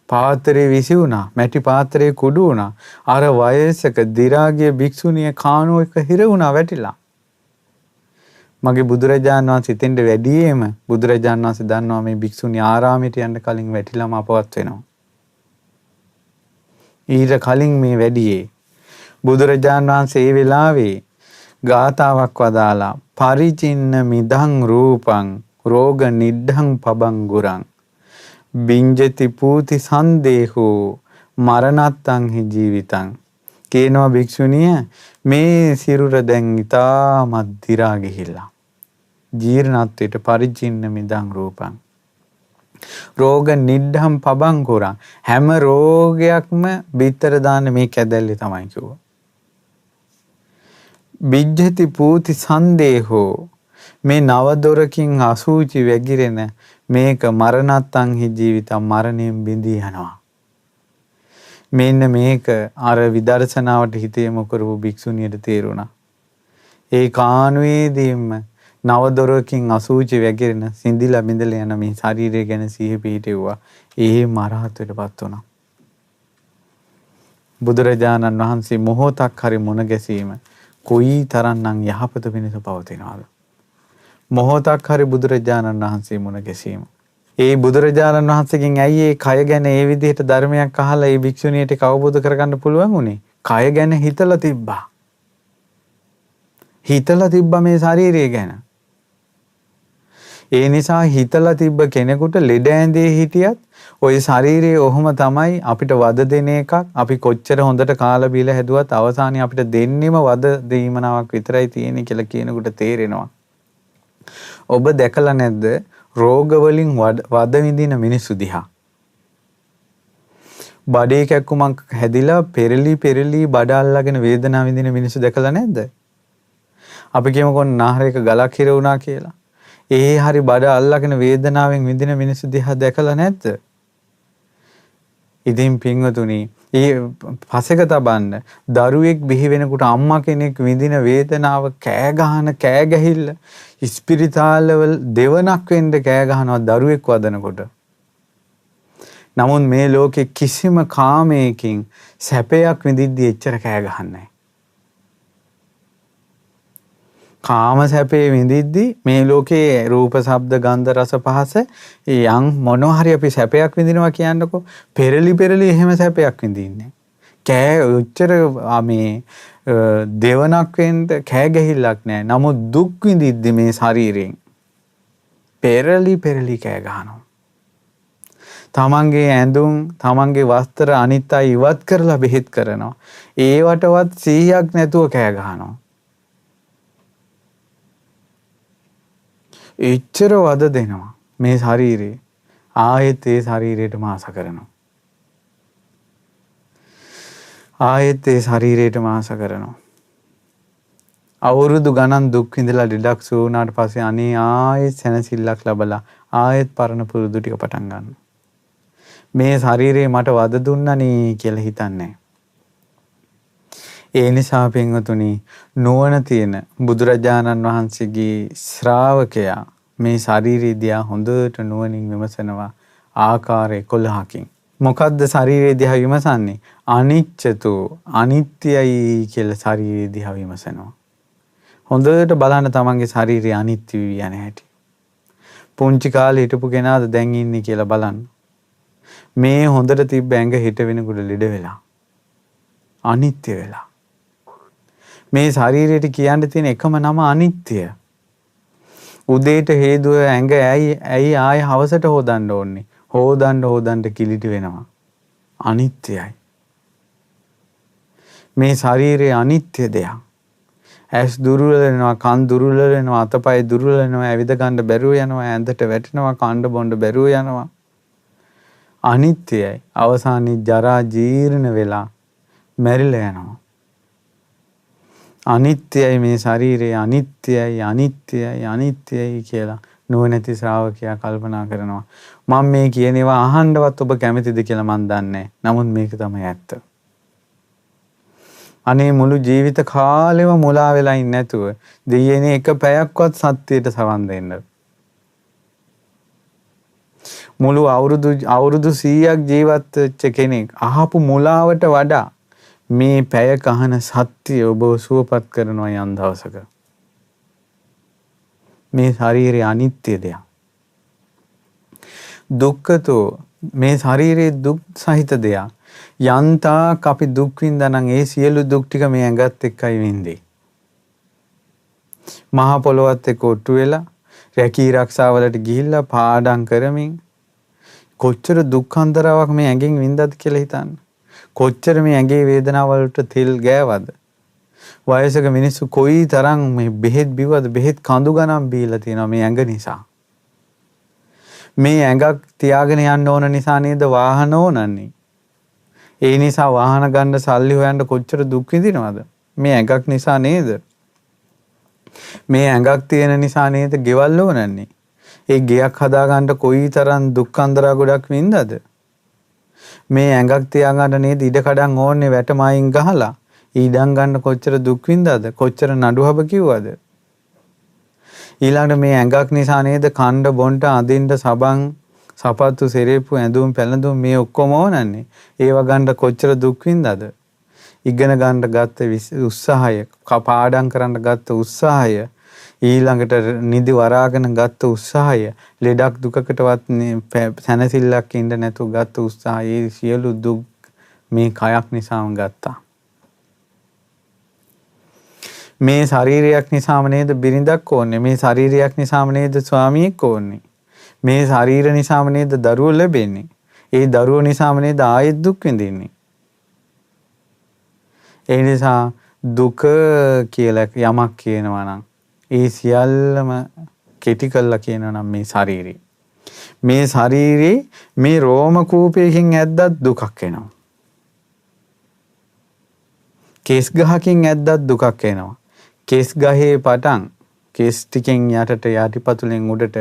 පාත්‍රේ විසි වුණා. මැටි පාත්‍රේ කුඩු වුණා. අර වයසක දි รา ගිය භික්ෂුණිය කානුව එක හිර වුණා වැටිලා. මගේ බුදුරජාණන් වහන්සේ ඉතින්ද වැඩියෙම බුදුරජාණන් වහන්සේ දන්නවා මේ භික්ෂුණිය ආරාමයට යන්න කලින් වැටිලාම අපවත් වෙනවා. ඊට කලින් මේ වැඩියේ බුදුරජාණන් වහන්සේ ඒ වෙලාවේ ගාතාවක් වදාලා පරිචින්න මිදං රූපං රෝග නිද්ධං පබංගුරං බින්ජති පූති සන්දේහෝ මරණත්තං හි ජීවිතං. කියනවා භික්ෂුණිය මේ සිරුර දැන් ඉතාමත් දිරා ගිහිල්ලා. ජීර්ණත්වයට පරිජින්න මිදං රූපං. රෝග නිඩ්ඩම් පබංකුරං. හැම රෝගයක්ම බිත්තර දාන්න මේ කැදැල්ලේ තමයි කිව්වා. බිජ්ජති පූති සන්දේහෝ මේ නවදොරකින් අසූචි වැගිරෙන මේක මරණත්තං හි ජීවිතං මරණයෙන් බිඳී යනවා. මෙන්න මේක අර විදර්ශනාවට හිත යොමු කරපු භික්ෂුණියට තේරුණා. ඒ කාණුවේදීම නවදොරකින් අසූචි වැගිරෙන සිඳිලා බිඳලා යන මේ ශරීරය ගැන සිහි පිහිටෙව්වා. ඒ මරහත්වයටපත් වුණා. බුදුරජාණන් වහන්සේ මොහොතක් හරි මුණ ගැසීම කොයි තරම්නම් යහපත පිණිස පවතිනවද? මොහොතක් හරි බුදුරජාණන් වහන්සේ මුණ ගැසීම. ඒ බුදුරජාණන් වහන්සේගෙන් ඇයි ඒ කය ගැන ඒ විදිහට ධර්මයක් අහලා ඒ භික්ෂුණියට අවබෝධ කරගන්න පුළුවන් උනේ? කය ගැන හිතලා තිබ්බා. හිතලා තිබ්බා මේ ශරීරය ගැන. ඒ නිසා හිතලා තිබ්බ කෙනෙකුට ලෙඩ ඇඳේ හිටියත් ওই ශරීරයේ ඔහොම තමයි අපිට වද දෙන එකක්. අපි කොච්චර හොඳට කාලා බීලා හැදුවත් අවසානයේ අපිට දෙන්නෙම වද දීමනාවක් විතරයි තියෙන්නේ කියලා කියනකොට තේරෙනවා. ඔබ දැකලා නැද්ද රෝග වලින් වද විඳින මිනිස්සු දිහා? බඩේ කැක්කුමක් හැදිලා පෙරලි බඩ අල්ලගෙන වේදනාව විඳින මිනිස්සු දැකලා නැද්ද? අපි කියමුකෝ නාහරයක ගලක් හිර වුණා කියලා. ඒ හරි බඩ අල්ලගෙන වේදනාවෙන් විඳින මිනිස්සු දිහා දැකලා නැද්ද? ඉතින් පින්වතුනි, ඒ පසෙක තබන්න දරුවෙක් බිහි වෙනකොට අම්මා කෙනෙක් විඳින වේදනාව කෑ ගැහිල්ල ඉස්පිරිතාලවල දෙවනක් වෙන්න කෑ ගහනවා දරුවෙක් වදනකොට. නමුත් මේ ලෝකේ කිසිම කාමයකින් සැපයක් විඳිද්දී එච්චර කෑ ගහන්නේ. කාම සැපේ විඳිද්දී මේ ලෝකේ රූප, ශබ්ද, ගන්ධ, රස, පහස යම් මොනවා හරි අපි සැපයක් විඳිනවා කියන්නකො පෙරලි එහෙම සැපයක් විඳින්නේ. කෑ උච්චර මේ දෙවනක් වෙන්න කෑ ගැහිල්ලක් නැහැ. නමුත් දුක් විඳිද්දී මේ ශරීරයෙන් පෙරලි කෑ ගහනවා. තමන්ගේ ඇඳුම්, තමන්ගේ වස්ත්‍ර අනිත් අය ඉවත් කරලා බෙහෙත් කරනවා. ඒවටවත් 100ක් නැතුව කෑ ගහනවා. එච්චර වද දෙනවා මේ ශරීරේ. ආයෙත් ඒ ශරීරයටම ආස කරනවා. ආයෙත් ඒ ශරීරයටම ආස කරනවා. අවුරුදු ගණන් දුක් විඳලා ලෙඩක් සුව වුණාට පස්සේ අනේ ආයෙත් සැනසෙල්ලක් ලැබලා ආයෙත් පරණ පුරුදු ටික පටන් ගන්නවා. මේ ශරීරේ මට වද දුන්නනේ කියලා හිතන්නේ. ඒ නිසා පින්වතුනි, නුවණ තියෙන බුදුරජාණන් වහන්සේගේ ශ්‍රාවකයා මේ ශරීරය දිහා හොඳට නුවණින් විමසනවා ආකාර 11කින්. මොකද්ද ශරීරය දිහා විමසන්නේ? අනිච්චතෝ, අනිත්‍යයි කියලා ශරීරය දිහා විමසනවා. හොඳට බලන්න තමන්ගේ ශරීරය අනිත්‍ය වී යන හැටි. පුංචි කාලේ හිටපු කෙනාද දැන් ඉන්නේ කියලා බලන්න. මේ හොඳට තිබ්බ ඇඟ හිට වෙනකොට ලෙඩ වෙලා. අනිත්‍ය වෙලා. මේ ශරීරයට කියන්න තියෙන එකම නම අනිත්‍ය. උදේට හේදුව ඇඟ ඇයි ආය හවසට හොදන්න ඕනේ? හොදන්න කිලිටි වෙනවා. අනිත්‍යයි. මේ ශරීරය අනිත්‍ය දෙයක්. ඇස් දුර්වල වෙනවා, කන් දුර්වල වෙනවා, අතපය දුර්වල වෙනවා, ඇවිද ගන්න බැරුව යනවා, ඇඳට වැටෙනවා, කන්න බොන්න බැරුව යනවා. අනිත්‍යයි. අවසානයේ ජරා ජීර්ණ වෙලා මැරිලා යනවා. අනිත්‍යයි මේ ශරීරය, අනිත්‍යයි කියලා නුවණැති ශ්‍රාවකයා කල්පනා කරනවා. මම මේ කියන ඒවා අහන්නවත් ඔබ කැමතිද කියලා මන් දන්නේ. නමුත් මේක තමයි ඇත්ත. අනේ මුළු ජීවිත කාලෙම මුලා වෙලා ඉන්නේ නැතුව දෙයියනේ එක පැයක්වත් සත්‍යයට සවන් දෙන්න. මුළු අවුරුදු 100ක් ජීවත් වෙච්ච කෙනෙක් අහපු මුලාවට වඩා මේ පැය කහන සත්‍ය ඔබ සුවපත් කරනවා යම් දවසක. මේ ශරීරය අනිත්‍ය දෙයක්. දුක්ඛතෝ, මේ ශරීරයේ දුක් සහිත දෙයක්. යන්තාක් අපි දුක් විඳා නම් ඒ සියලු දුක් ටික මේ ඇඟත් එක්කයි විඳින්නේ. මහා පොළොවත් එක්ක ඔට්ටු වෙලා රැකී ආරක්ෂාවලට ගිහිල්ලා පාඩම් කරමින් කොච්චර දුක්ඛන්තරාවක් මේ ඇඟෙන් වින්දාද කියලා හිතන්න. කොච්චර මේ ඇඟේ වේදනාව වලට තෙල් ගෑවද? වයසක මිනිස්සු කොයි තරම් මේ බෙහෙත් බිව්වද? බෙහෙත් කඳු ගණන් බීලා තියෙනවා මේ ඇඟ නිසා. මේ ඇඟක් තියාගෙන යන්න ඕන නිසා නේද වාහන ඕනන්නේ. ඒ නිසා වාහන ගන්න සල්ලි හොයන්න කොච්චර දුක් විඳිනවද? මේ ඇඟක් නිසා නේද? මේ ඇඟක් තියෙන නිසා නේද ගෙවල් ඕනන්නේ. ඒ ගෙයක් හදාගන්න කොයි තරම් දුක්ඛන්දරා ගොඩක් වින්දාද? මේ ඇඟක් තියාගන්න නේද ඉඩකඩම් ඕන්නේ වැටමයින් ගහලා. ඊඩම් ගන්න කොච්චර දුක් වින්දාද? කොච්චර නඩුහබ කිව්වද? ඊළඟට මේ ඇඟක් නිසා නේද කණ්ඩ බොණ්ඩ අඳින්න සබන් සපත්තු සෙරේප්පු ඇඳුම් පැළඳුම් මේ ඔක්කොම ඕනන්නේ. ඒව ගන්න කොච්චර දුක් වින්දාද? ඉගෙන ගන්න ගත්ත උත්සාහය, පාඩම් කරන්න ගත්ත උත්සාහය, ඊළඟට නිදි වරාගෙන ගත්ත උත්සාහය, ලෙඩක් දුකකටවත් සැනසෙල්ලක් ඉන්න නැතුව ගත්ත උත්සාහය, සියලු දුක් මේ කයක් නිසාම ගත්තා. මේ ශරීරයක් නිසාම නේද බිරිඳක් ඕනේ. මේ ශරීරයක් නිසාම නේද ස්වාමියෙක් ඕනේ. මේ ශරීර නිසාම නේද දරුවෝ ලැබෙන්නේ. ඒ දරුවෝ නිසාම නේද ආයෙත් දුක් විඳින්නේ. ඒ නිසා දුක කියලා යමක් කියනවා නම් ඒ සියල්ලම කෙටි කළා කියනවා නම් මේ ශරීරය. මේ ශරීරේ මේ රෝම කූපයකින් ඇද්දත් දුකක් එනවා. කෙස් ගහකින් ඇද්දත් දුකක් එනවා. කෙස් ගහේ පටන් කෙස් ටිකෙන් යටට යටිපතුලෙන් උඩට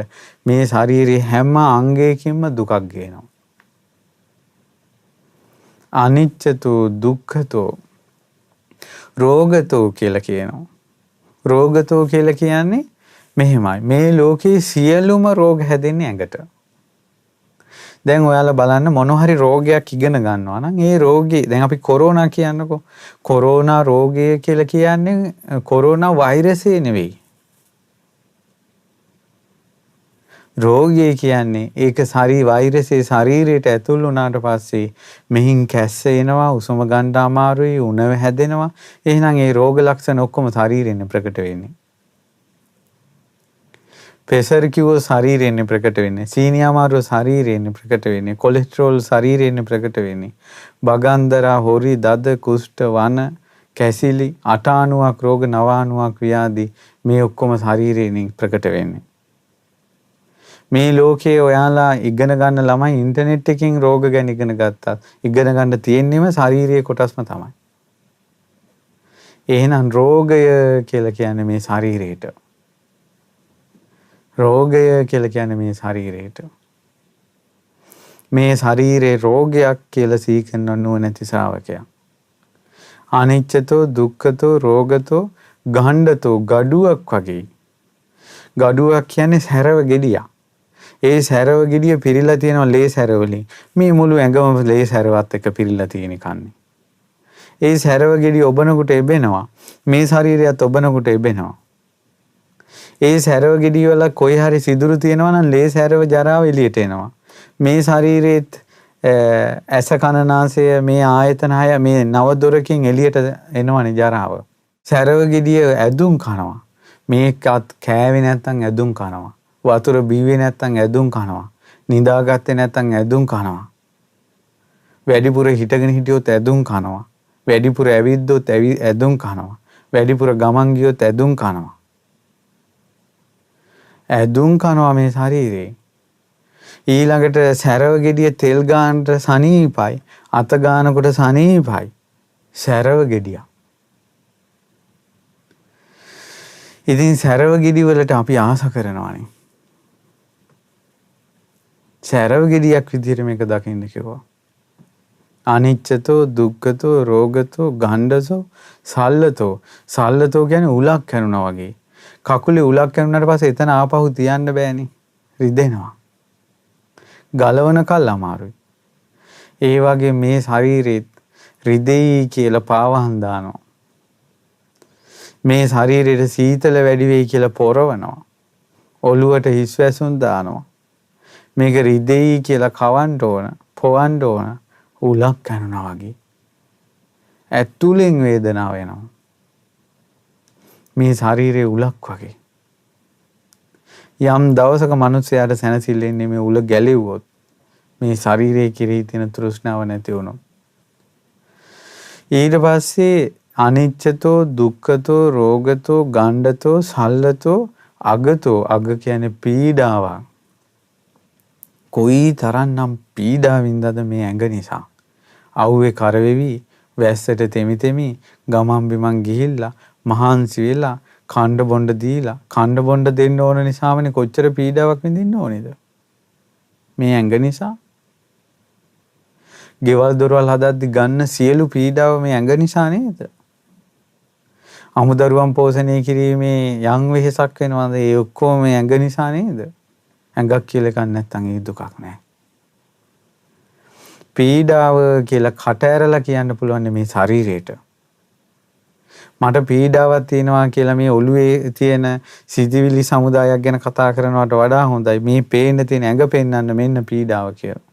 මේ ශරීරයේ හැම අංගයකින්ම දුකක් ගේනවා. අනිච්චතෝ දුක්ඛතෝ රෝගතෝ කියලා කියනවා. රෝගතෝ කියලා කියන්නේ මෙහෙමයි. මේ ලෝකේ සියලුම රෝග හැදෙන්නේ ඇඟට. දැන් ඔයාලා බලන්න මොන හරි රෝගයක් ඉගෙන ගන්නවා නම් ඒ රෝගේ දැන් අපි කොරෝනා කියන්නකෝ. කොරෝනා රෝගය කියලා කියන්නේ කොරෝනා වෛරසය නෙවෙයි. රෝගය කියන්නේ ඒක වෛරසයේ ශරීරයට ඇතුල් වුණාට පස්සේ මෙහින් කැස්ස එනවා, උසම ගන්න අමාරුයි, උණව හැදෙනවා. එහෙනම් ඒ රෝග ලක්ෂණ ඔක්කොම ශරීරයෙන් ප්‍රකට වෙන්නේ. ප්‍රෙෂර් කිව්ව ශරීරයෙන් ප්‍රකට වෙන්නේ. සීනි අමාරුව ශරීරයෙන් ප්‍රකට වෙන්නේ. කොලෙස්ටරෝල් ශරීරයෙන් ප්‍රකට වෙන්නේ. බගන්දරා, හොරි, දද, කුෂ්ඨ, වන, කැසිලි, අටාණුවක් රෝග, නවාණුවක් ව්‍යාධි මේ ඔක්කොම ශරීරයෙන් ප්‍රකට වෙන්නේ. මේ ලෝකේ ඔයාලා ඉගෙන ගන්න ළමයි ඉන්ටර්නෙට් එකකින් රෝග ගැන ඉගෙන ගත්තා. ඉගෙන ගන්න තියෙන්නේම ශාරීරික කොටස්ම තමයි. එහෙනම් රෝගය කියලා කියන්නේ මේ ශරීරයට. රෝගය කියලා කියන්නේ මේ ශරීරයට. මේ ශරීරේ රෝගයක් කියලා සීකරන නුවණැති ශ්‍රාවකයා. අනිච්චතෝ දුක්ඛතෝ රෝගතෝ ගණ්ඩතෝ ගඩුවක් වගේ. ගඩුවක් කියන්නේ සැරව ගෙඩියක්. ඒ සැරව ගෙඩිය පිරීලා තියෙනවා ලේ සැර වලින්. මේ මුළු ඇඟම ලේ සැරවත් එක්ක පිරීලා තියෙන කන්නේ. ඒ සැරව ගෙඩිය ඔබනකොට එබෙනවා. මේ ශරීරයත් ඔබනකොට එබෙනවා. ඒ සැරව ගෙඩිය වල කොයි හරි සිදුරු තියෙනවා නම් ලේ සැරව ජරාව එළියට එනවා. මේ ශරීරෙත් ඇස කන නාසය මේ ආයතන හය මේ නව දොරකින් එළියට එනවනේ ජරාව. සැරව ගෙඩිය ඇදුම් කනවා. මේකත් කෑවේ නැත්තම් ඇදුම් කනවා. වතුර බීවේ නැත්තම් ඇදුම් කනවා. නිදාගත්තේ නැත්තම් ඇදුම් කනවා. වැඩිපුර හිටගෙන හිටියොත් ඇදුම් කනවා. වැඩිපුර ඇවිද්දොත් ඇදුම් කනවා. වැඩිපුර ගමන් ගියොත් ඇදුම් කනවා. ඇදුම් කනවා මේ ශරීරේ. ඊළඟට සැරව ගෙඩිය තෙල් ගන්නට සනීපයි. අත ගන්නකොට සනීපයි. සැරව ගෙඩිය. ඉතින් සැරව ගෙඩි වලට අපි ආස කරනවානේ. සැරව ගෙඩියක් විදිහට මේක දකින්න කිව්වා. අනිච්චතෝ දුක්ඛතෝ රෝගතෝ ගණ්ඩතෝ සල්ලතෝ. සල්ලතෝ කියන්නේ උලක් කැනුණා වගේ. කකුලේ උලක් කැනුණාට පස්සේ එතන ආපහු තියන්න බෑනේ. රිදෙනවා. ගලවන කල් අමාරුයි. ඒ වගේ මේ ශරීරෙත් රිදෙයි කියලා පාවහන් දානවා. මේ ශරීරෙට සීතල වැඩි වෙයි කියලා පොරවනවා. ඔළුවට හිස් වැසුම් දානවා. මේක රිදෙයි කියලා කවන්න ඕන, පොවන්න ඕන. උලක් කනුණා වගේ. ඇතුලෙන් වේදනාව එනවා. මේ ශරීරයේ උලක් වගේ. යම් දවසක මිනිස්සයාට සැනසෙල්ල ඉන්නේ මේ උල ගැලෙව්වොත් මේ ශරීරයේ කෙරෙහි තියෙන තෘෂ්ණාව නැති වුණොත්. ඊට පස්සේ අනිච්චතෝ දුක්ඛතෝ රෝගතෝ ගණ්ඩතෝ සල්ලතෝ අගතෝ අග කියන්නේ පීඩාවක්. කොයි තරම්නම් පීඩාවින්දද මේ ඇඟ නිසා. අවුවේ කරවෙවි වැස්සට තෙමි තෙමි ගමන් බිමන් ගිහිල්ලා මහන්සි වෙලා කණ්ඩ බොණ්ඩ දීලා කණ්ඩ බොණ්ඩ දෙන්න ඕන නිසාමනේ කොච්චර පීඩාවක් විඳින්න ඕනේද මේ ඇඟ නිසා. ගෙවල් දොරවල් හදද්දි ගන්න සියලු පීඩාව මේ ඇඟ නිසා නේද? අමුදරුවන් පෝෂණය කිරීමේ යම් වෙහෙසක් වෙනවද? ඒ ඔක්කොම මේ ඇඟ නිසා නේද? ඇඟක් කියලා එකක් නැත්නම් ඒ දුකක් නැහැ. පීඩාව කියලා කට ඇරලා කියන්න පුළුවන් මේ ශරීරයට. මට පීඩාවක් තියෙනවා කියලා මේ ඔළුවේ තියෙන සිතිවිලි සමුදායක් ගැන කතා කරනවට වඩා හොඳයි මේ පේන්න තියෙන ඇඟ පෙන්වන්න මෙන්න පීඩාව කියලා.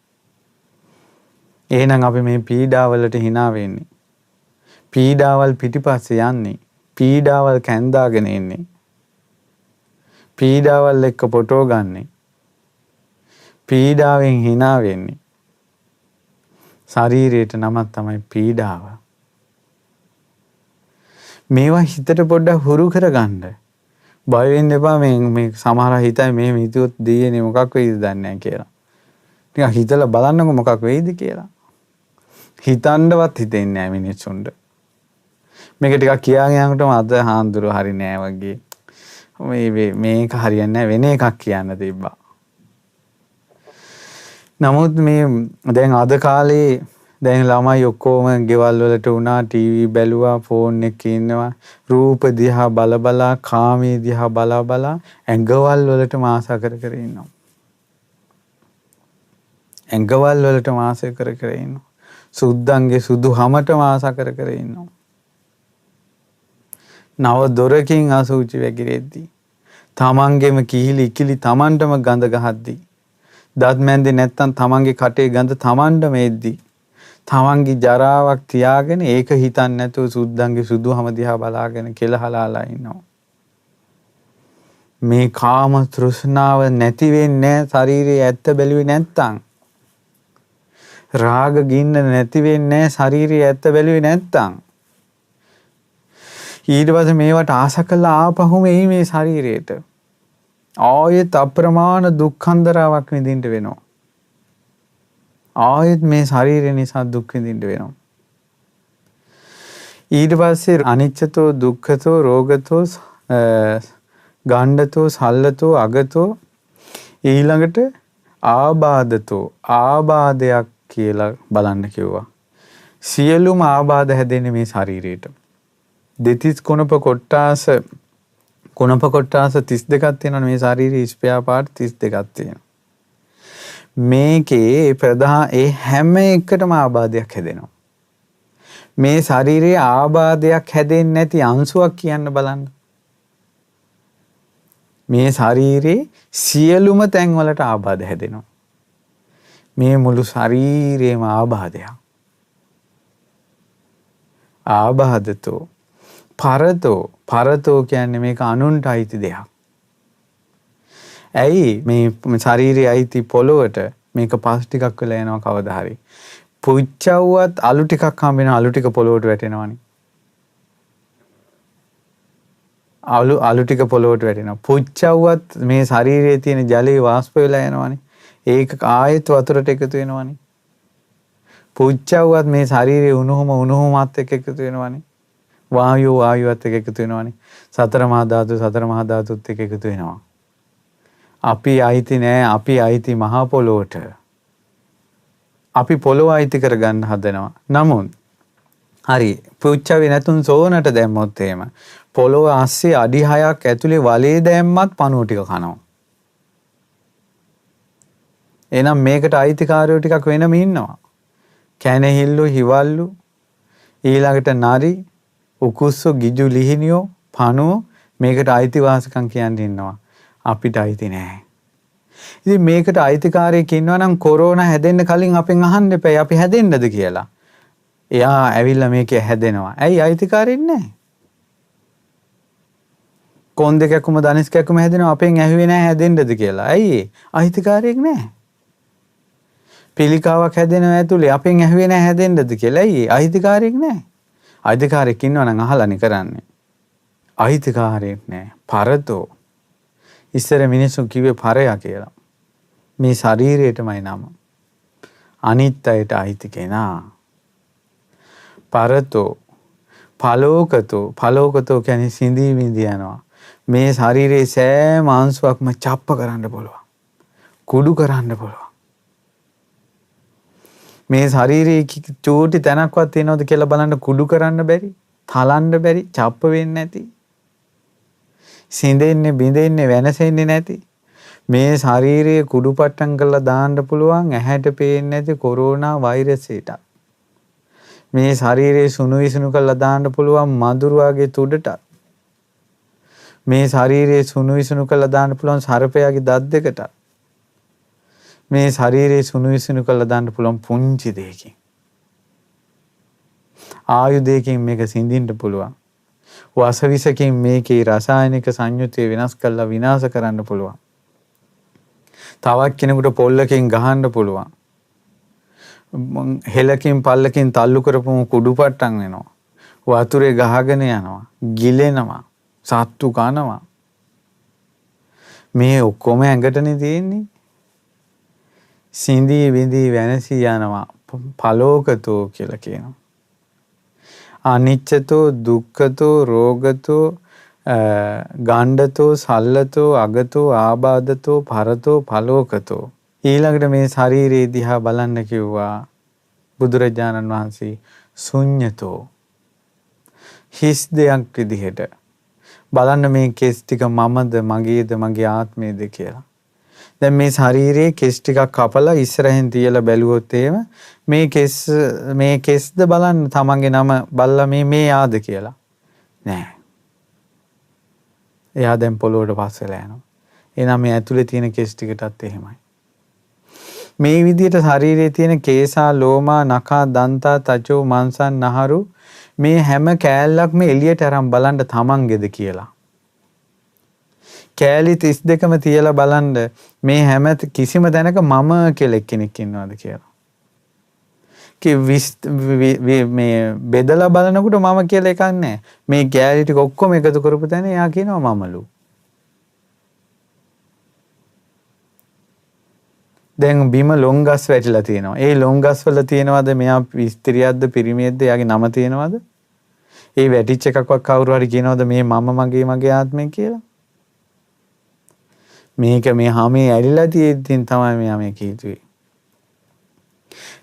එහෙනම් අපි මේ පීඩාවලට hina වෙන්නේ. පීඩාවල් පිටිපස්සේ යන්නේ. පීඩාවල් කැඳාගෙන ඉන්නේ. පීඩාවල් එක්ක ෆොටෝ ගන්නෙ. පීඩාවෙන් hina වෙන්නේ. ශරීරයට නමක් තමයි පීඩාව. මේවා හිතට පොඩ්ඩක් හුරු කරගන්න. බය වෙන්න එපා මේ සමහර හිතයි මේ හිතුවොත් දෙයනේ මොකක් වෙයිද දන්නේ නැහැ කියලා. ටිකක් හිතලා බලන්නකො මොකක් වෙයිද කියලා. හිතන්නවත් හිතෙන්නේ නැහැ මිනිස්සුන්ට. මේක ටිකක් කියාගෙන යනකොටම අද හාන්දුරු හරි නෑ වගේ. මේක හරියන්නේ නැහැ වෙන එකක් කියන්න තිබ්බා. නමුත් මේ දැන් අද කාලේ දැන් ළමයි ඔක්කොම ගෙවල් වලට වුණා ටීවී බැලුවා ෆෝන් එකේ ඉන්නවා රූප දිහා බල කාමී දිහා බල ඇඟවල් වලට මාස කර ඉන්නවා. ඇඟවල් වලට මාස කර ඉන්නවා. සුද්දන්ගේ සුදු හැමත මාස කර ඉන්නවා. නව දොරකින් අසුචි වැగిරෙද්දී තමන්ගේම කිහිලි ඉකිලි තමන්ටම ගඳ ගහද්දී දත් මැන්දේ නැත්තම් තමන්ගේ කටේ ගඳ තමන්ටම එද්දී තමන්ගේ ජරාවක් තියාගෙන ඒක හිතන්නේ නැතුව සුද්දන්ගේ සුදු හැම දිහා බලාගෙන කෙලහලාලා ඉන්නවා. මේ කාම තෘෂ්ණාව නැති වෙන්නේ ශරීරයේ ඇත්ත බැලුවේ නැත්තම්. රාග ගින්න නැති වෙන්නේ ශරීරයේ ඇත්ත බැලුවේ නැත්තම්. ඊට පස්සේ මේවට ආස කළා ආපහුම මේ ශරීරයට ආයෙත් අප්‍රමාණ දුක්ඛන්දරාවක් විඳින්න වෙනවා. ආයෙත් මේ ශරීරය නිසා දුක් විඳින්න වෙනවා. ඊට පස්සේ අනිච්චතෝ දුක්ඛතෝ රෝගතෝ ගණ්ඩතෝ සල්ලතෝ අගතෝ ඊළඟට ආබාධතෝ ආබාධයක් කියලා බලන්න කිව්වා. සියලුම ආබාධ හැදෙන්නේ මේ ශරීරයට. දෙතිස් කුණප කොට්ටාස 32ක් තියෙනවා මේ ශාරීරික ස්පෙයා පාර්ට් 32ක් තියෙනවා. මේකේ ප්‍රධාන ඒ හැම එකටම ආබාධයක් හැදෙනවා. මේ ශරීරයේ ආබාධයක් හැදෙන්නේ නැති අංශුවක් කියන්න බලන්න. මේ ශරීරයේ සියලුම තැන් වලට ආබාධ හැදෙනවා. මේ මුළු ශරීරේම ආබාධයක්. ආබාධතෝ පරතෝ කියන්නේ මේක අනුන්ට අයිති දෙයක්. ඇයි මේ ශරීරයේ අයිති පොළොවට මේක පස් ටිකක් වෙලා යනවා කවදා හරි. පුච්චවුවත් අලු ටිකක් හම්බ වෙනවා අලු ටික පොළොවට වැටෙනවනේ. අලු ටික පොළොවට වැටෙනවා. පුච්චවුවත් මේ ශරීරයේ තියෙන ජලයේ වාෂ්ප වෙලා යනවනේ. ඒක ආයෙත් වතුරට එකතු වෙනවනේ. පුච්චවුවත් මේ ශරීරයේ උණුහුමත් එක්ක එකතු වෙනවනේ. වායුවත් එක්ක එකතු වෙනවනේ. සතර මහා ධාතුත් එක්ක එකතු වෙනවා. අපි අයිති නෑ අපි අයිති මහා පොළොවට. අපි පොළොව අයිති කරගන්න හදනවා. නමුත් හරි පුච්චාවේ නැතුන් සෝනට දැම්මොත් එහෙම පොළොව ASCII අඩි 6ක් ඇතුලේ වලේ දැම්මත් පණුව ටික කනවා. එහෙනම් මේකට අයිතිකාරයෝ ටිකක් වෙනම ඉන්නවා. කැනහිල්ලු හිවල්ලු ඊළඟට නරි උකුස්සෝ ගිජු ලිහිනියෝ පණුව මේකට අයිතිවාසිකම් කියන්නේ ඉන්නවා. අපිට අයිති නෑ. ඉතින් මේකට අයිතිකාරයෙක් ඉන්නවා නම් කොරෝනා හැදෙන්න කලින් අපෙන් අහන්න එපා අපි හැදෙන්නද කියලා. එයා ඇවිල්ලා මේකේ හැදෙනවා. ඇයි අයිතිකාරයෙක් නැහැ? කොන් දෙකක්ම දනිස් කැක්කම හැදෙනවා අපෙන් ඇහුවේ නැහැ හැදෙන්නද කියලා. ඇයි අයිතිකාරයෙක් නැහැ? පිළිකාවක් හැදෙනවා ඇතුලේ අපෙන් ඇහුවේ නැහැ හැදෙන්නද කියලා. ඇයි අයිතිකාරයෙක් නැහැ. අයිතිකාරයෙක් ඉන්නවා නම් අහලානේ කරන්නේ. අයිතිකාරයෙක් නැහැ. පරතෝ. ඉස්සර මිනිස්සු කිව්වේ පරයා කියලා. මේ ශරීරයටමයි නම. අනිත් අයට අයිති කෙනා. පරතෝ. පලෝකතෝ කියන්නේ සිඳී විඳී යනවා. මේ ශරීරයේ සෑම අංශුවක්ම චප්ප කරන්න පුළුවන්. කුඩු කරන්න පුළුවන්. මේ ශරීරයේ චූටි තැනක්වත් තියෙනවද කියලා බලන්න කුඩු කරන්න බැරි, තලන්න බැරි, චප්ප වෙන්නේ නැති. සිඳෙන්නේ, බිඳෙන්නේ, වෙනසෙන්නේ නැති. මේ ශරීරයේ කුඩු පට්ටම් කරලා දාන්න පුළුවන් ඇහැට පේන්නේ නැති කොරෝනා වෛරසයට. මේ ශරීරයේ සුණු විසුණු කරලා දාන්න පුළුවන් මදුරුවාගේ තුඩට. මේ ශරීරයේ සුණු විසුණු කරලා දාන්න පුළුවන් සර්පයාගේ දත් දෙකට. මේ ශරීරයේ සුණු විසුණු කරලා දාන්න පුළුවන් පුංචි දෙයකින්. ආයුධයකින් මේක සිඳින්න පුළුවන්. වසවිසකින් මේකේ රසායනික සංයුතිය වෙනස් කරලා විනාශ කරන්න පුළුවන්. තවත් කෙනෙකුට පොල්ලකින් ගහන්න පුළුවන්. හෙලකින් පල්ලකින් තල්ලු කරපුවම කුඩු පට්ටම් වෙනවා. වතුරේ ගහගෙන යනවා. ගිලෙනවා. සත්තු කනවා. මේ ඔක්කොම ඇඟටනේ තියෙන්නේ. සිඳී විඳී වෙනසී යනවා. පලෝකතෝ කියලා කියනවා. අනිච්චතෝ දුක්ඛතෝ රෝගතෝ ගණ්ඩතෝ සල්ලතෝ අගතෝ ආබාධතෝ පරතෝ පලෝකතෝ. ඊළඟට මේ ශරීරයේ දිහා බලන්න කිව්වා බුදුරජාණන් වහන්සේ. ශුන්‍යතෝ. හිස් දෙයක් විදිහට බලන්න මේ කෙස් ටික මමද මගේද මගේ ආත්මයේද කියලා. දැන් මේ ශරීරයේ කෙස් ටිකක් කපලා ඉස්සරහින් තියලා බැලුවොත් එහෙම මේ කෙස්ද බලන්න තමන්ගේ නම බල්ලා මේ ආද කියලා. නෑ. එයා දැන් පොළොවට පස්සෙලා යනවා. එහෙනම් මේ ඇතුලේ තියෙන කෙස් ටිකටත් එහෙමයි. මේ විදිහට ශරීරයේ තියෙන කේසා ලෝමා නඛා දන්තා තචෝ මාංසන් නහරු මේ හැම කෑල්ලක්ම එළියට අරන් බලන්න තමන්ගේද කියලා. කෑලි 32ම තියලා බලන්න මේ හැම කිසිම තැනක මම කියලා කෙනෙක් ඉන්නවද කියලා. මේ බෙදලා බලනකොට මම කියලා එකක් නැහැ. මේ කෑලි ටික ඔක්කොම එකතු කරපු තැන එයා කියනවා මමලු. දැන් බිම ලොංගස් වැටිලා තියෙනවා. ඒ ලොංගස් වල තියෙනවද මෙයා ස්ත්‍රියක්ද පිරිමියෙක්ද එයාගේ නම තියෙනවද? ඒ වැටිච්ච එකක්වත් කවුරු හරි කියනවද මේ මගේ ආත්මය කියලා? මේක මේ හැමේ ඇලිලා තියෙද්දින් තමයි මෙයා මේ කීතුවේ.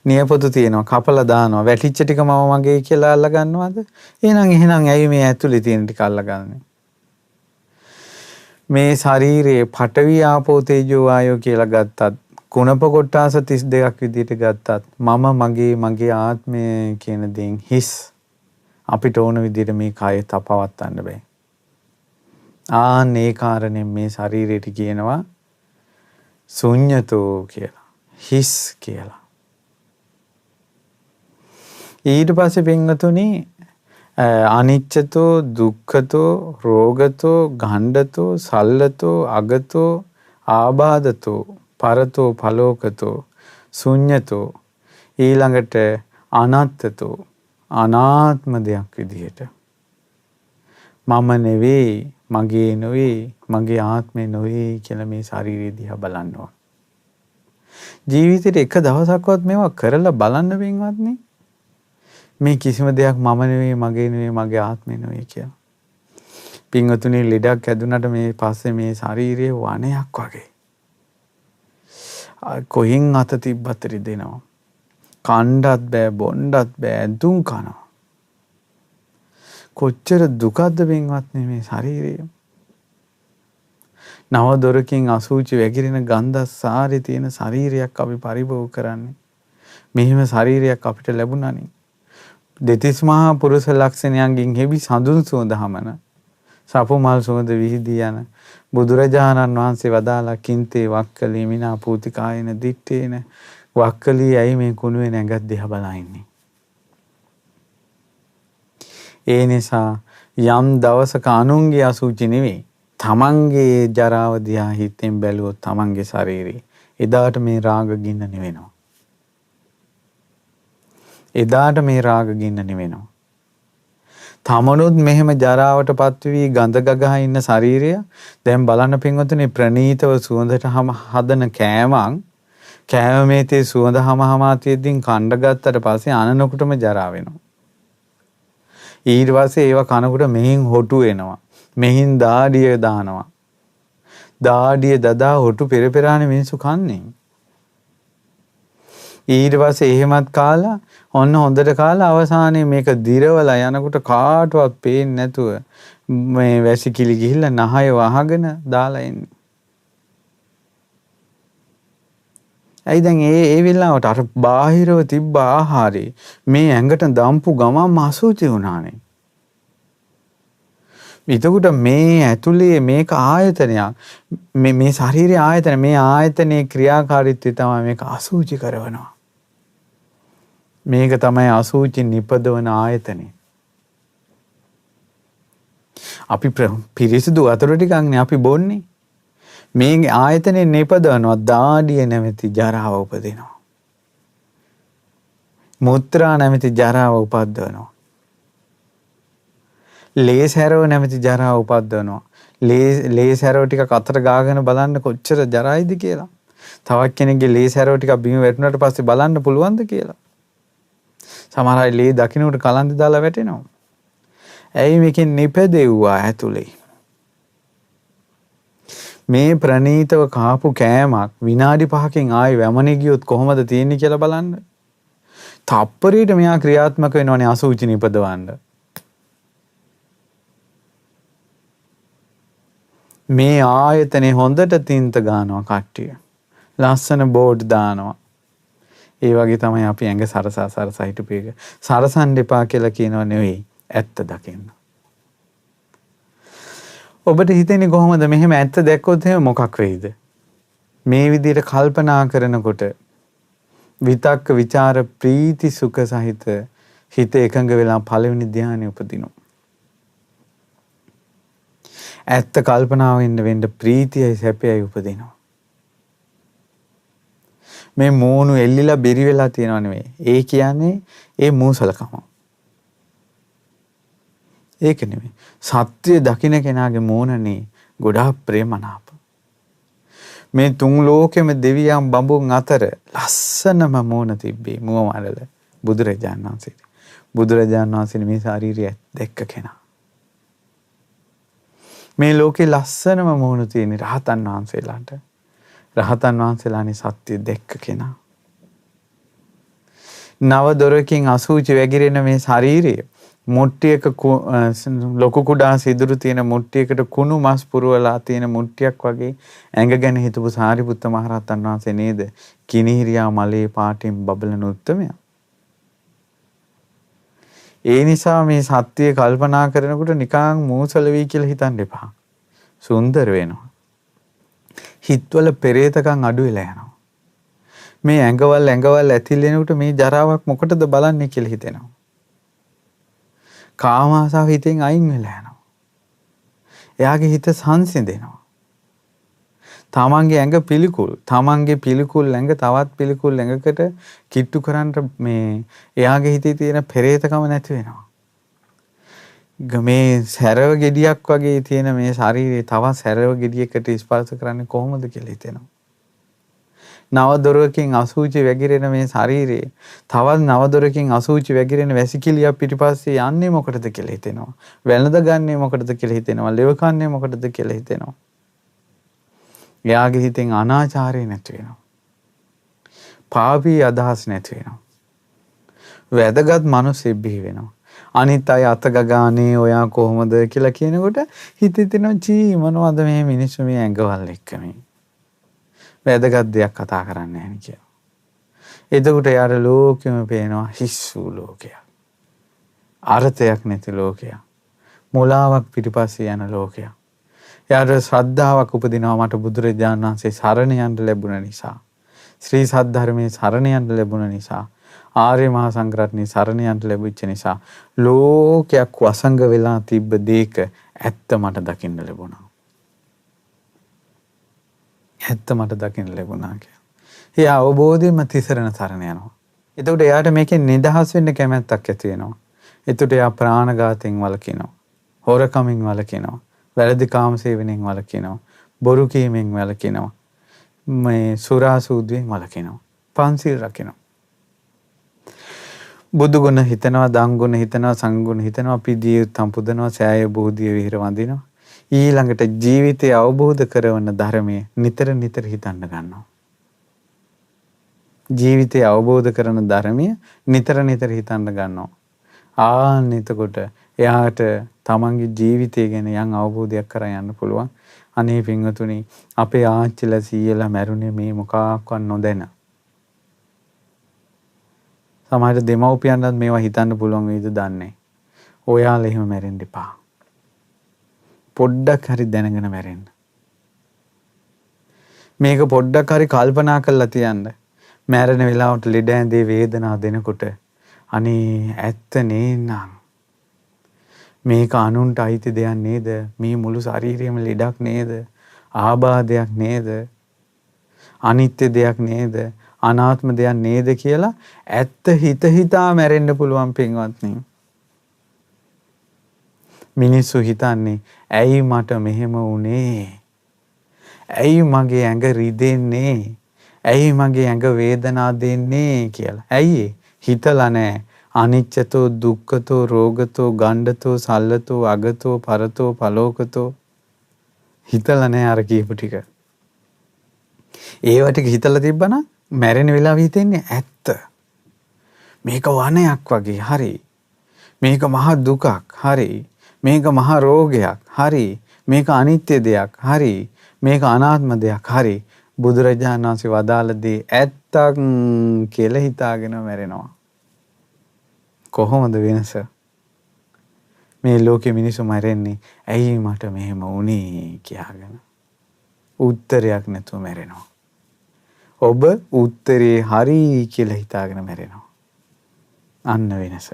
නියපොතු තියෙනවා කපලා දානවා වැටිච්ච ටික මගේ කියලා අල්ල ගන්නවද? එහෙනම් ඇයි මේ ඇතුලේ තියෙන ටික අල්ලගන්නේ? මේ ශරීරයේ පඨවි ආපෝ තේජෝ වායෝ කියලා ගත්තත් කුණප කොටාස 32ක් විදිහට ගත්තත් මගේ ආත්මය කියන දේෙන් හිස් අපිට ඕන විදිහට මේ කය තපවත්තන්න බෑ. ඒ කාරණයෙන් මේ ශරීරයට කියනවා ශුන්‍යතෝ කියලා. හිස් කියලා. ඊට පස්සේ පින්වතුනි අනිච්චතෝ දුක්ඛතෝ රෝගතෝ ගණ්ඩතෝ සල්ලතෝ අගතෝ ආබාධතෝ පරතෝ පලෝකතෝ ශුන්‍යතෝ ඊළඟට අනත්තතෝ අනාත්ම දෙයක් විදිහට මම නෙවෙයි මගේ නෙවෙයි මගේ ආත්මේ නෙවෙයි කියලා මේ ශරීරය දිහා බලන්න ඕන. ජීවිතේට එක දවසක්වත් මේවා කරලා බලන්න වෙනවත්නේ. මේ කිසිම දෙයක් මම නෙවෙයි මගේ නෙවෙයි මගේ ආත්මේ නෙවෙයි කියලා. පින්වතුනි ලෙඩක් ඇදුනට මේ පස්සේ මේ ශරීරයේ වණයක් වගේ. කොහෙන් අත තිබ්බත් රිදෙනවා. කණ්ඩත් බෑ බොණ්ඩත් බෑ ඇඳුම් කනවා. කොච්චර දුකක්ද පින්වත්නි මේ ශරීරය. නව දොරකින් අසුචි වැగిරෙන ගන්ධ සාරේ තියෙන ශරීරයක් අපි පරිභෝග කරන්නේ. මෙහිම ශරීරයක් අපිට ලැබුණානේ. දෙතිස් මහා පුරුෂ ලක්ෂණයන්ගෙන් හෙබි සඳුන් සුවඳ හමන සපු මල් සුවඳ විහිදී යන බුදුරජාණන් වහන්සේ වදාලා කින්තේ වක්කලී මිනා පූතිකායන දිත්තේන වක්කලී ඇයි මේ කුණුවේ නැගත් දිහා බලා ඉන්නේ. ඒ නිසා යම් දවසක අනුන්ගේ අසුචි නෙවෙයි තමන්ගේ ජරාව දිහා හිතෙන් බැලුවොත් තමන්ගේ ශරීරේ එදාට මේ රාග ගින්න නිවෙනවා. එදාට මේ රාග ගින්න නිවෙනවා. තමනුත් මෙහෙම ජරාවටපත් වී ගඳ ගගා ඉන්න ශරීරය දැන් බලන්න පින්වතුනි ප්‍රනීතව සුවඳට හදන කෑමක් කෑමේතේ සුවඳ හමාතියකින් කණ්ඩ ගත්තට පස්සේ අනනකොටම ජරා වෙනවා. ඊට පස්සේ ඒව කනකොට මෙහින් හොටු එනවා. මෙහින් දාඩිය දානවා. දාඩිය දදා හොටු පෙර පෙරානේ මිනිස්සු කන්නේ. ඊට පස්සේ එහෙමත් කාලා ඔන්න හොඳට කාලා අවසානයේ මේක දිරවලා යනකොට කාටවත් පේන්නේ නැතුව මේ වැසිකිලි ගිහිල්ලා නහය වහගෙන දාලා එන්නේ. ඇයි දැන් ඒ වෙලාවට අර බාහිරව තිබ්බ ආහාරේ මේ ඇඟට දම්පු ගමන්ම අසුචි වුණානේ. එතකොට මේ ඇතුලේ මේක ආයතනයක් මේ ශරීරයේ ආයතන මේ ආයතනයේ ක්‍රියාකාරීත්වය තමයි මේක අසුචි කරනවා. මේක තමයි අසුචි නිපදවන ආයතනය. අපි පිරිසිදු වතුර ටිකක්නේ අපි බොන්නේ. මේ ආයතනේ නිපදවනවා දාඩිය නැමැති ජරාව උපදිනවා. මුත්‍රා නැමැති ජරාව උපද්දවනවා. ලේ සැරව නැමැති ජරාව උපද්දවනවා. ලේ සැරව ටික අතට ගාගෙන බලන්න කොච්චර ජරයිද කියලා. තවත් කෙනෙක්ගේ ලේ සැරව ටික බිම වැටුණාට පස්සේ බලන්න පුළුවන්ද කියලා. සමහර අය ලේ දකින්නට කලන්ත දාලා වැටෙනවා. ඇයි මේකෙන් නිපදෙව්වා ඇතුලේ? මේ ප්‍රනීතව කාපු කෑමක් විනාඩි 5කින් ආයි වැමනේ ගියොත් කොහොමද තියෙන්නේ කියලා බලන්න. තප්පරයට මෙයා ක්‍රියාත්මක වෙනවනේ අසුචි නිපදවන්න. මේ ආයතනේ හොඳට තින්ත ගන්නවා කට්ටිය. ලස්සන බෝඩ් දානවා. ඒ වගේ තමයි අපි ඇඟ සරසා හිටපු එක. සරසන්න එපා කියලා කියනව නෙවෙයි. ඇත්ත දකින්න. ඔබට හිතෙන්නේ කොහොමද මෙහෙම ඇත්ත දැක්කොත් එහෙම මොකක් වෙයිද? මේ විදිහට කල්පනා කරනකොට විතක්ක ਵਿਚාර ප්‍රීති සුඛ සහිත හිත එකඟ වෙලා පළවෙනි ධානය උපදිනවා. ඇත්ත කල්පනාවෙන් වෙන්න ප්‍රීතියයි සැපයයි උපදිනවා. මේ මූණු එල්ලිලා බෙරි වෙලා තියෙනව නෙවෙයි. ඒ කියන්නේ ඒ මූසලකම. ඒක නෙමෙයි. සත්‍ය දකින්න කෙනාගේ මූණනේ ගොඩාක් ප්‍රේමනාප. මේ තුන් ලෝකෙම දෙවියන් බඹුන් අතර ලස්සනම මූණ තිබ්බේ මුව මඩල බුදුරජාණන් වහන්සේ. බුදුරජාණන් වහන්සේ මේ ශාරීරිය දැක්ක කෙනා. මේ ලෝකේ ලස්සනම මූණ තියෙන රහතන් වහන්සේලාට. රහතන් වහන්සේලානේ සත්‍ය දැක්ක කෙනා. නව දොරකින් අසුචි වැగిරෙන මේ ශාරීරිය මුට්ටියක ලොකු කුඩා සිදුරු තියෙන මුට්ටියකට කුණු මස් පුරවලා තියෙන මුට්ටියක් වගේ ඇඟ ගැන හිතපු සාරිපුත්ත මහරහතන් වහන්සේ නේද කිනිහිරියා මලේ පාටින් බබලන උත්තමයා. ඒ නිසා මේ සත්‍ය කල්පනා කරනකොට නිකන් මූසල වෙයි කියලා හිතන්න එපා. සුන්දර වෙනවා. හිතවල පෙරේතකම් අඩු වෙලා යනවා. මේ ඇඟවල් ඇතිලෙනකොට මේ ජරාවක් මොකටද බලන්නේ කියලා හිතෙනවා. කාම ආසාව හිතෙන් අයින් වෙලා යනවා. එයාගේ හිත සංසිඳෙනවා. තමන්ගේ ඇඟ පිළිකුල්. තමන්ගේ පිළිකුල් ඇඟ තවත් පිළිකුල් ඇඟකට කිට්ටු කරන්න මේ එයාගේ හිතේ තියෙන පෙරේතකම නැති වෙනවා. මේ සැරව ගෙඩියක් වගේ තියෙන මේ ශරීරේ තවත් සැරව ගෙඩියකට ස්පර්ශ කරන්නේ කොහොමද කියලා හිතෙනවා. නව දොරකින් අසුචි වැగిරෙන මේ ශරීරේ තවත් නව දොරකින් අසුචි වැగిරෙන වැසිකිළියක් පිටිපස්සේ යන්නේ මොකටද කියලා හිතෙනවා. වැළඳ ගන්නේ මොකටද කියලා හිතෙනවා. ලෙව කන්නේ මොකටද කියලා හිතෙනවා. එයාගේ හිතෙන් අනාචාරය නැති වෙනවා. පාපී අදහස් නැති වෙනවා. වැදගත් මිනිස්සෙක් බිහි වෙනවා. අනිත් අය අත ගගානේ ඔයා කොහොමද කියලා කියනකොට හිතේ තියෙන චී මොනවද මේ මිනිස්සු මේ ඇඟවල් එක්ක මේ වැදගත් දෙයක් කතා කරන්නේ නැහැ කියලා. එතකොට යාර ලෝකෙම පේනවා හිස්සු ලෝකයක්. අර්ථයක් නැති ලෝකයක්. මුලාවක් පිටිපස්සේ යන ලෝකයක්. යාර ශ්‍රද්ධාවක් උපදිනවා මට බුදුරජාණන් වහන්සේ සරණ යන්න ලැබුණ නිසා. ශ්‍රී සද්ධර්මයේ සරණ යන්න ලැබුණ නිසා. ආර්ය මහා සංඝරත්නයේ සරණ යන්න ලැබුච්ච නිසා ලෝකයක් වසංග වෙලා තිබ්බ දෙයක ඇත්ත මට දකින්න ලැබුණා. ඇත්ත මට දකින්න ලැබුණා කියලා. ඒ අවබෝධයෙන්ම තිසරණ සරණ යනවා. එතකොට එයාට මේකෙන් නිදහස් වෙන්න කැමැත්තක් ඇති වෙනවා. එතකොට එයා ප්‍රාණඝාතයෙන් වළකිනවා. හොරකමින් වළකිනවා. වැරදි කාම සේවනයෙන් වළකිනවා. බොරු කීමෙන් වළකිනවා. මේ සුරා සූදුවෙන් වළකිනවා. පන්සිල් රකිනවා. බුදු ගුණ හිතනවා, දන් ගුණ හිතනවා, සංඝ ගුණ හිතනවා, පිදිය උත්තම් පුදනවා, සෑය බෝධිය විහෙර වඳිනවා. ඊළඟට ජීවිතය අවබෝධ කරවන ධර්මයේ නිතර නිතර හිතන්න ගන්නවා. ජීවිතය අවබෝධ කරන ධර්මය නිතර නිතර හිතන්න ගන්නවා. ආන්න එතකොට එයාට තමන්ගේ ජීවිතය ගැන යම් අවබෝධයක් කරා යන්න පුළුවන්. අනේ පින්වතුනි, අපේ ආච්චිලා සීයලා මැරුණේ මේ මොකක්වත් නොදැන. සමහර දෙමව්පියන්වත් මේවා හිතන්න පුළුවන් වේද දන්නේ. ඔයාලා එහෙම මැරෙන්න එපා. පොඩ්ඩක් හරි දැනගෙන මැරෙන්න. මේක පොඩ්ඩක් හරි කල්පනා කරලා තියන්න. මැරෙන වෙලාවට ලෙඩ ඇඳේ වේදනාව දෙනකොට අනේ ඇත්ත නේනම් මේක අනුන්ට අයිති දෙයක් නේද? මේ මුළු ශරීරයම ලෙඩක් නේද? ආබාධයක් නේද? අනිත්‍ය දෙයක් නේද? අනාත්ම දෙයක් නේද කියලා ඇත්ත හිතා මැරෙන්න පුළුවන් පින්වත්නි. මිනිස්සු හිතන්නේ ඇයි මට මෙහෙම වුනේ? ඇයි මගේ ඇඟ රිදෙන්නේ? ඇයි මගේ ඇඟ වේදනා දෙන්නේ කියලා. ඇයි? හිතලා නැහැ. අනිච්චතෝ දුක්ඛතෝ රෝගතෝ ගණ්ඩතෝ සල්ලතෝ අගතෝ පරතෝ පලෝකතෝ හිතලා නැහැ අර කියපු ටික. ඒව ටික හිතලා තිබ්බනම් මැරෙන වෙලාවෙ හිතෙන්නේ ඇත්ත. මේක වනයක් වගේ. හරි. මේක මහා දුකක්. හරි. මේක මහා රෝගයක්. හරි. මේක අනිත්‍ය දෙයක්. හරි. මේක අනාත්ම දෙයක්. හරි. බුදුරජාණන් වහන්සේ වදාළ දේ ඇත්තක් කියලා හිතාගෙන මැරෙනවා. කොහොමද වෙනස? මේ ලෝකෙ මිනිස්සු මැරෙන්නේ ඇයි මට මෙහෙම වුනේ කියලාගෙන. උත්තරයක් නැතුව මැරෙනවා. ඔබ උත්තරේ හරි කියලා හිතාගෙන මැරෙනවා. අන්න වෙනස.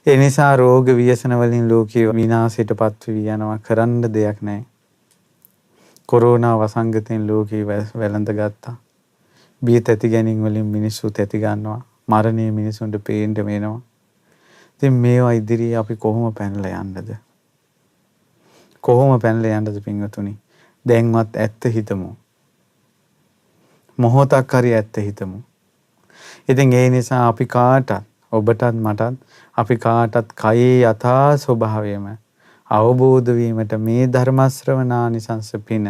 ඒ නිසා රෝග ව්‍යසන වලින් ලෝකේ විනාශයටපත් වී යනවා. කරන්න දෙයක් නැහැ. කොරෝනා වසංගතයෙන් ලෝකේ වැළඳ ගත්තා. බිය තැති ගැනීම වලින් මිනිස්සු තැති ගන්නවා. මරණය මිනිසුන්ට පේන්න වෙනවා. ඉතින් මේවා ඉදිරියේ අපි කොහොම පැනලා යන්නද? කොහොම පැනලා යන්නද පින්වතුනි? දැන්වත් ඇත්ත හිතමු. මොහොතක් හරි ඇත්ත හිතමු. ඉතින් ඒ නිසා අපි කාටත්, ඔබටත් මටත් අපි කාටත් කයේ යථා ස්වභාවයම අවබෝධ වීමට මේ ධර්ම ශ්‍රවණානිසංස පින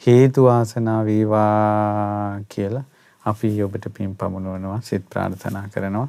හේතු වාසනා වේවා කියලා අපි ඔබට පින් පමුණුවනවා, සිත ප්‍රාර්ථනා කරනවා.